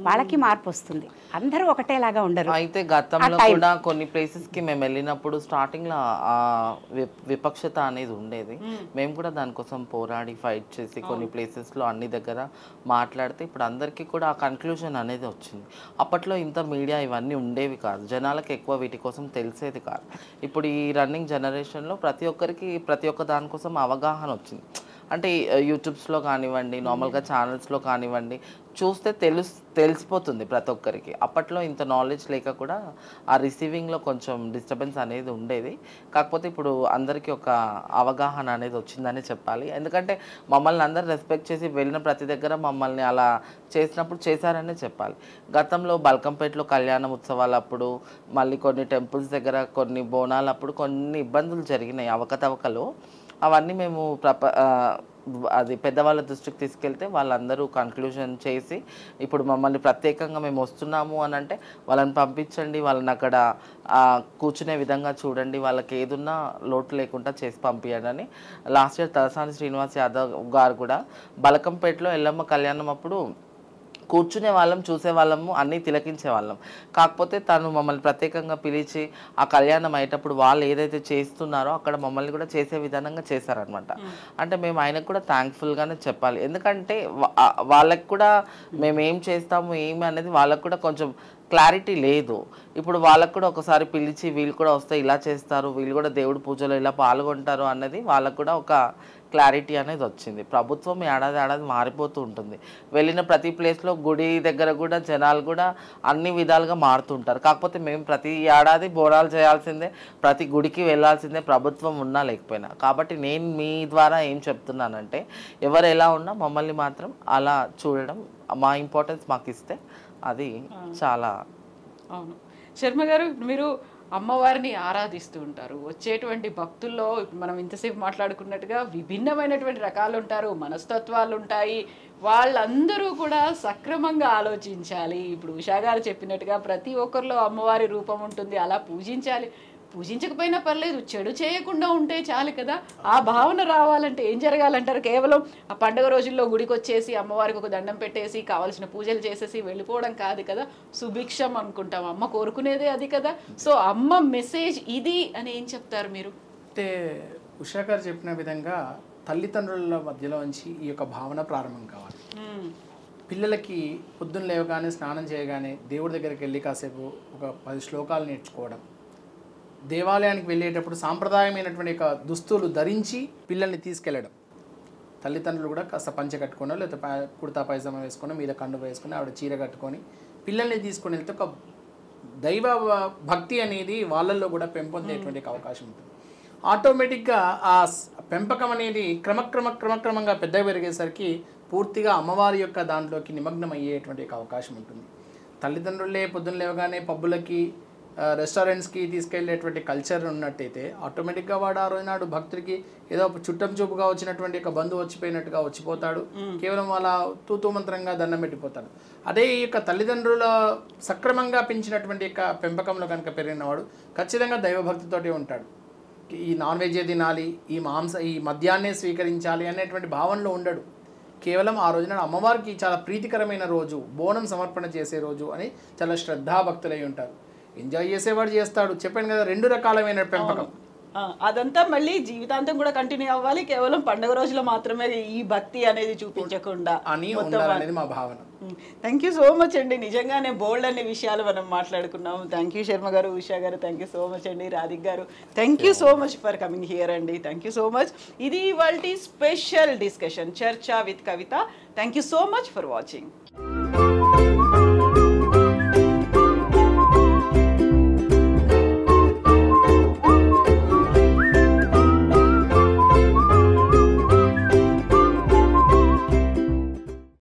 వాళ్ళకి మార్పు వస్తుంది. అందరూ ఒకటేలాగా ఉండరు. అయితే గతంలో కూడా కొన్ని ప్లేసెస్కి మేము వెళ్ళినప్పుడు స్టార్టింగ్లో విపక్షత అనేది ఉండేది. మేము కూడా దానికోసం పోరాడి ఫైట్ చేసి కొన్ని ప్లేసెస్లో అన్ని దగ్గర మాట్లాడితే ఇప్పుడు అందరికీ కూడా ఆ కన్క్లూజన్ అనేది వచ్చింది. అప్పట్లో ఇంత మీడియా ఇవన్నీ ఉండేవి కాదు, జనాలకు ఎక్కువ వీటి కోసం తెలిసేది కాదు. ఇప్పుడు ఈ రన్నింగ్ జనరేషన్లో ప్రతి ఒక్కరికి ప్రతి ఒక్క దానికోసం అవగాహన వచ్చింది. అంటే యూట్యూబ్స్లో కానివ్వండి, నార్మల్గా ఛానల్స్లో కానివ్వండి, చూస్తే తెలిసిపోతుంది ప్రతి ఒక్కరికి. అప్పట్లో ఇంత నాలెడ్జ్ లేక కూడా ఆ రిసీవింగ్లో కొంచెం డిస్టర్బెన్స్ అనేది ఉండేది. కాకపోతే ఇప్పుడు అందరికీ ఒక అవగాహన అనేది వచ్చిందని చెప్పాలి. ఎందుకంటే మమ్మల్ని అందరు రెస్పెక్ట్ చేసి వెళ్ళిన ప్రతి దగ్గర మమ్మల్ని అలా చేసినప్పుడు చేశారనే చెప్పాలి. గతంలో బల్కంపేటలో కళ్యాణ ఉత్సవాలప్పుడు, మళ్ళీ కొన్ని టెంపుల్స్ దగ్గర కొన్ని బోనాలప్పుడు కొన్ని ఇబ్బందులు జరిగినాయి, అవకతవకలు. అవన్నీ మేము అది పెద్దవాళ్ళ దృష్టికి తీసుకెళ్తే వాళ్ళందరూ కన్క్లూజన్ చేసి ఇప్పుడు మమ్మల్ని ప్రత్యేకంగా మేము వస్తున్నాము అని అంటే వాళ్ళని పంపించండి, వాళ్ళని అక్కడ కూర్చునే విధంగా చూడండి, వాళ్ళకి ఏదున్నా లోటు లేకుండా చేసి పంపించండి అని లాస్ట్ ఇయర్ తలసాని శ్రీనివాస్ యాదవ్ గారు కూడా బలకంపేటలో ఎల్లమ్మ కళ్యాణం అప్పుడు కూర్చునే వాళ్ళం, చూసేవాళ్ళము, అన్నీ తిలకించే వాళ్ళం. కాకపోతే తను మమ్మల్ని ప్రత్యేకంగా పిలిచి ఆ కళ్యాణం అయ్యేటప్పుడు వాళ్ళు ఏదైతే చేస్తున్నారో అక్కడ మమ్మల్ని కూడా చేసే విధానంగా చేశారనమాట. అంటే మేము ఆయనకు కూడా థ్యాంక్ఫుల్గానే చెప్పాలి. ఎందుకంటే వాళ్ళకి కూడా మేము ఏం చేస్తాము ఏమి అనేది వాళ్ళకు కూడా కొంచెం క్లారిటీ లేదు. ఇప్పుడు వాళ్ళకు కూడా ఒకసారి పిలిచి వీళ్ళు కూడా వస్తే ఇలా చేస్తారు, వీళ్ళు కూడా దేవుడి పూజలో ఇలా పాల్గొంటారు అన్నది వాళ్ళకు కూడా ఒక క్లారిటీ అనేది వచ్చింది. ప్రభుత్వం ఏడాది మారిపోతూ ఉంటుంది. వెళ్ళిన ప్రతి ప్లేస్లో గుడి దగ్గర కూడా జనాలు కూడా అన్ని విధాలుగా మారుతుంటారు. కాకపోతే మేము ప్రతి ఏడాది బోనాలు చేయాల్సిందే, ప్రతి గుడికి వెళ్ళాల్సిందే, ప్రభుత్వం ఉన్నా లేకపోయినా. కాబట్టి నేను మీ ద్వారా ఏం చెప్తున్నానంటే ఎవరు ఎలా ఉన్నా మమ్మల్ని మాత్రం అలా చూడడం, మా ఇంపార్టెన్స్ మాకు ఇస్తే అది చాలా. అవును శర్మ గారు, మీరు అమ్మవారిని ఆరాధిస్తూ ఉంటారు. వచ్చేటువంటి భక్తుల్లో మనం ఇంతసేపు మాట్లాడుకున్నట్టుగా విభిన్నమైనటువంటి రకాలు ఉంటారు, మనస్తత్వాలు ఉంటాయి. వాళ్ళందరూ కూడా సక్రమంగా ఆలోచించాలి. ఇప్పుడు ఉషా గారు చెప్పినట్టుగా ప్రతి ఒక్కరిలో అమ్మవారి రూపం ఉంటుంది, అలా పూజించాలి. పూజించకపోయినా పర్లేదు, చెడు చేయకుండా ఉంటే చాలు కదా. ఆ భావన రావాలంటే ఏం జరగాలంటారు? కేవలం ఆ పండుగ రోజుల్లో గుడికి వచ్చేసి అమ్మవారికి ఒక దండం పెట్టేసి కావాల్సిన పూజలు చేసేసి వెళ్ళిపోవడం కాదు కదా. సుభిక్షం అనుకుంటాం, అమ్మ కోరుకునేదే అది కదా. సో అమ్మ మెసేజ్ ఇది అని ఏం చెప్తారు మీరు? అంటే ఉషా గారు చెప్పిన విధంగా తల్లిదండ్రుల మధ్యలో నుంచి ఈ యొక్క భావన ప్రారంభం కావాలి. పిల్లలకి పొద్దున్న లేవగానే స్నానం చేయగానే దేవుడి దగ్గరికి వెళ్ళి కాసేపు ఒక 10 శ్లోకాలు నేర్చుకోవడం, దేవాలయానికి వెళ్ళేటప్పుడు సాంప్రదాయమైనటువంటి యొక్క దుస్తులు ధరించి పిల్లల్ని తీసుకెళ్ళడం. తల్లిదండ్రులు కూడా కాస్త పంచె కట్టుకోనో లేకపోతే కుర్తా పైజామా వేసుకొని మీద కండువ వేసుకొని ఆవిడ చీర కట్టుకొని పిల్లల్ని తీసుకొని వెళ్తే ఒక దైవ భక్తి అనేది వాళ్ళల్లో కూడా పెంపొందేటువంటి అవకాశం ఉంటుంది. ఆటోమేటిక్గా ఆ పెంపకం అనేది క్రమక్రమంగా పెద్దగా పెరిగేసరికి పూర్తిగా అమ్మవారి యొక్క దాంట్లోకి నిమగ్నం అయ్యేటువంటి అవకాశం ఉంటుంది. తల్లిదండ్రులే పొద్దున్న లేవగానే పబ్బులకి రెస్టారెంట్స్కి తీసుకెళ్లేటువంటి కల్చర్ ఉన్నట్టయితే ఆటోమేటిక్గా వాడు ఆ రోజునాడు భక్తుడికి ఏదో చుట్టం చూపుగా వచ్చినటువంటి ఒక బంధువు వచ్చిపోయినట్టుగా వచ్చిపోతాడు, కేవలం వాళ్ళ తూతూ మంత్రంగా దండం పెట్టిపోతాడు. అదే ఈ యొక్క తల్లిదండ్రుల సక్రమంగా పెంచినటువంటి యొక్క పెంపకంలో కనుక పెరిగినవాడు ఖచ్చితంగా దైవభక్తితోటి ఉంటాడు. ఈ నాన్ వెజ్ తినాలి, ఈ మద్యాన్నే స్వీకరించాలి అనేటువంటి భావనలో ఉండడు. కేవలం ఆ రోజున అమ్మవారికి చాలా ప్రీతికరమైన రోజు, బోనం సమర్పణ చేసే రోజు అని చాలా శ్రద్ధాభక్తులై ఉంటారు. ఎంజాయ్ చేసేవాడు చేస్తాడు. చెప్పాను కదా, 2 రకాలమైన పెంపకం. అదంతా మళ్ళీ జీవితాంతం కూడా కంటిన్యూ అవ్వాలి. కేవలం పండుగ రోజులో మాత్రమే ఈ భక్తి అనేది చూపించకుండా అని ఉండాలనేది మా భావన. థ్యాంక్ యూ సో మచ్ అండి. నిజంగానే బోల్డ్ అనే విషయాలు మనం మాట్లాడుకున్నాం. థ్యాంక్ యూ శర్మ గారు, ఉషా గారు, థ్యాంక్ యూ సో మచ్ అండి. రాధిక్ గారు, thank you so much for coming here అండి. Thank you so much. ఇది ఇవాల్టి స్పెషల్ డిస్కషన్ చర్చ with Kavitha. Thank you so much for watching.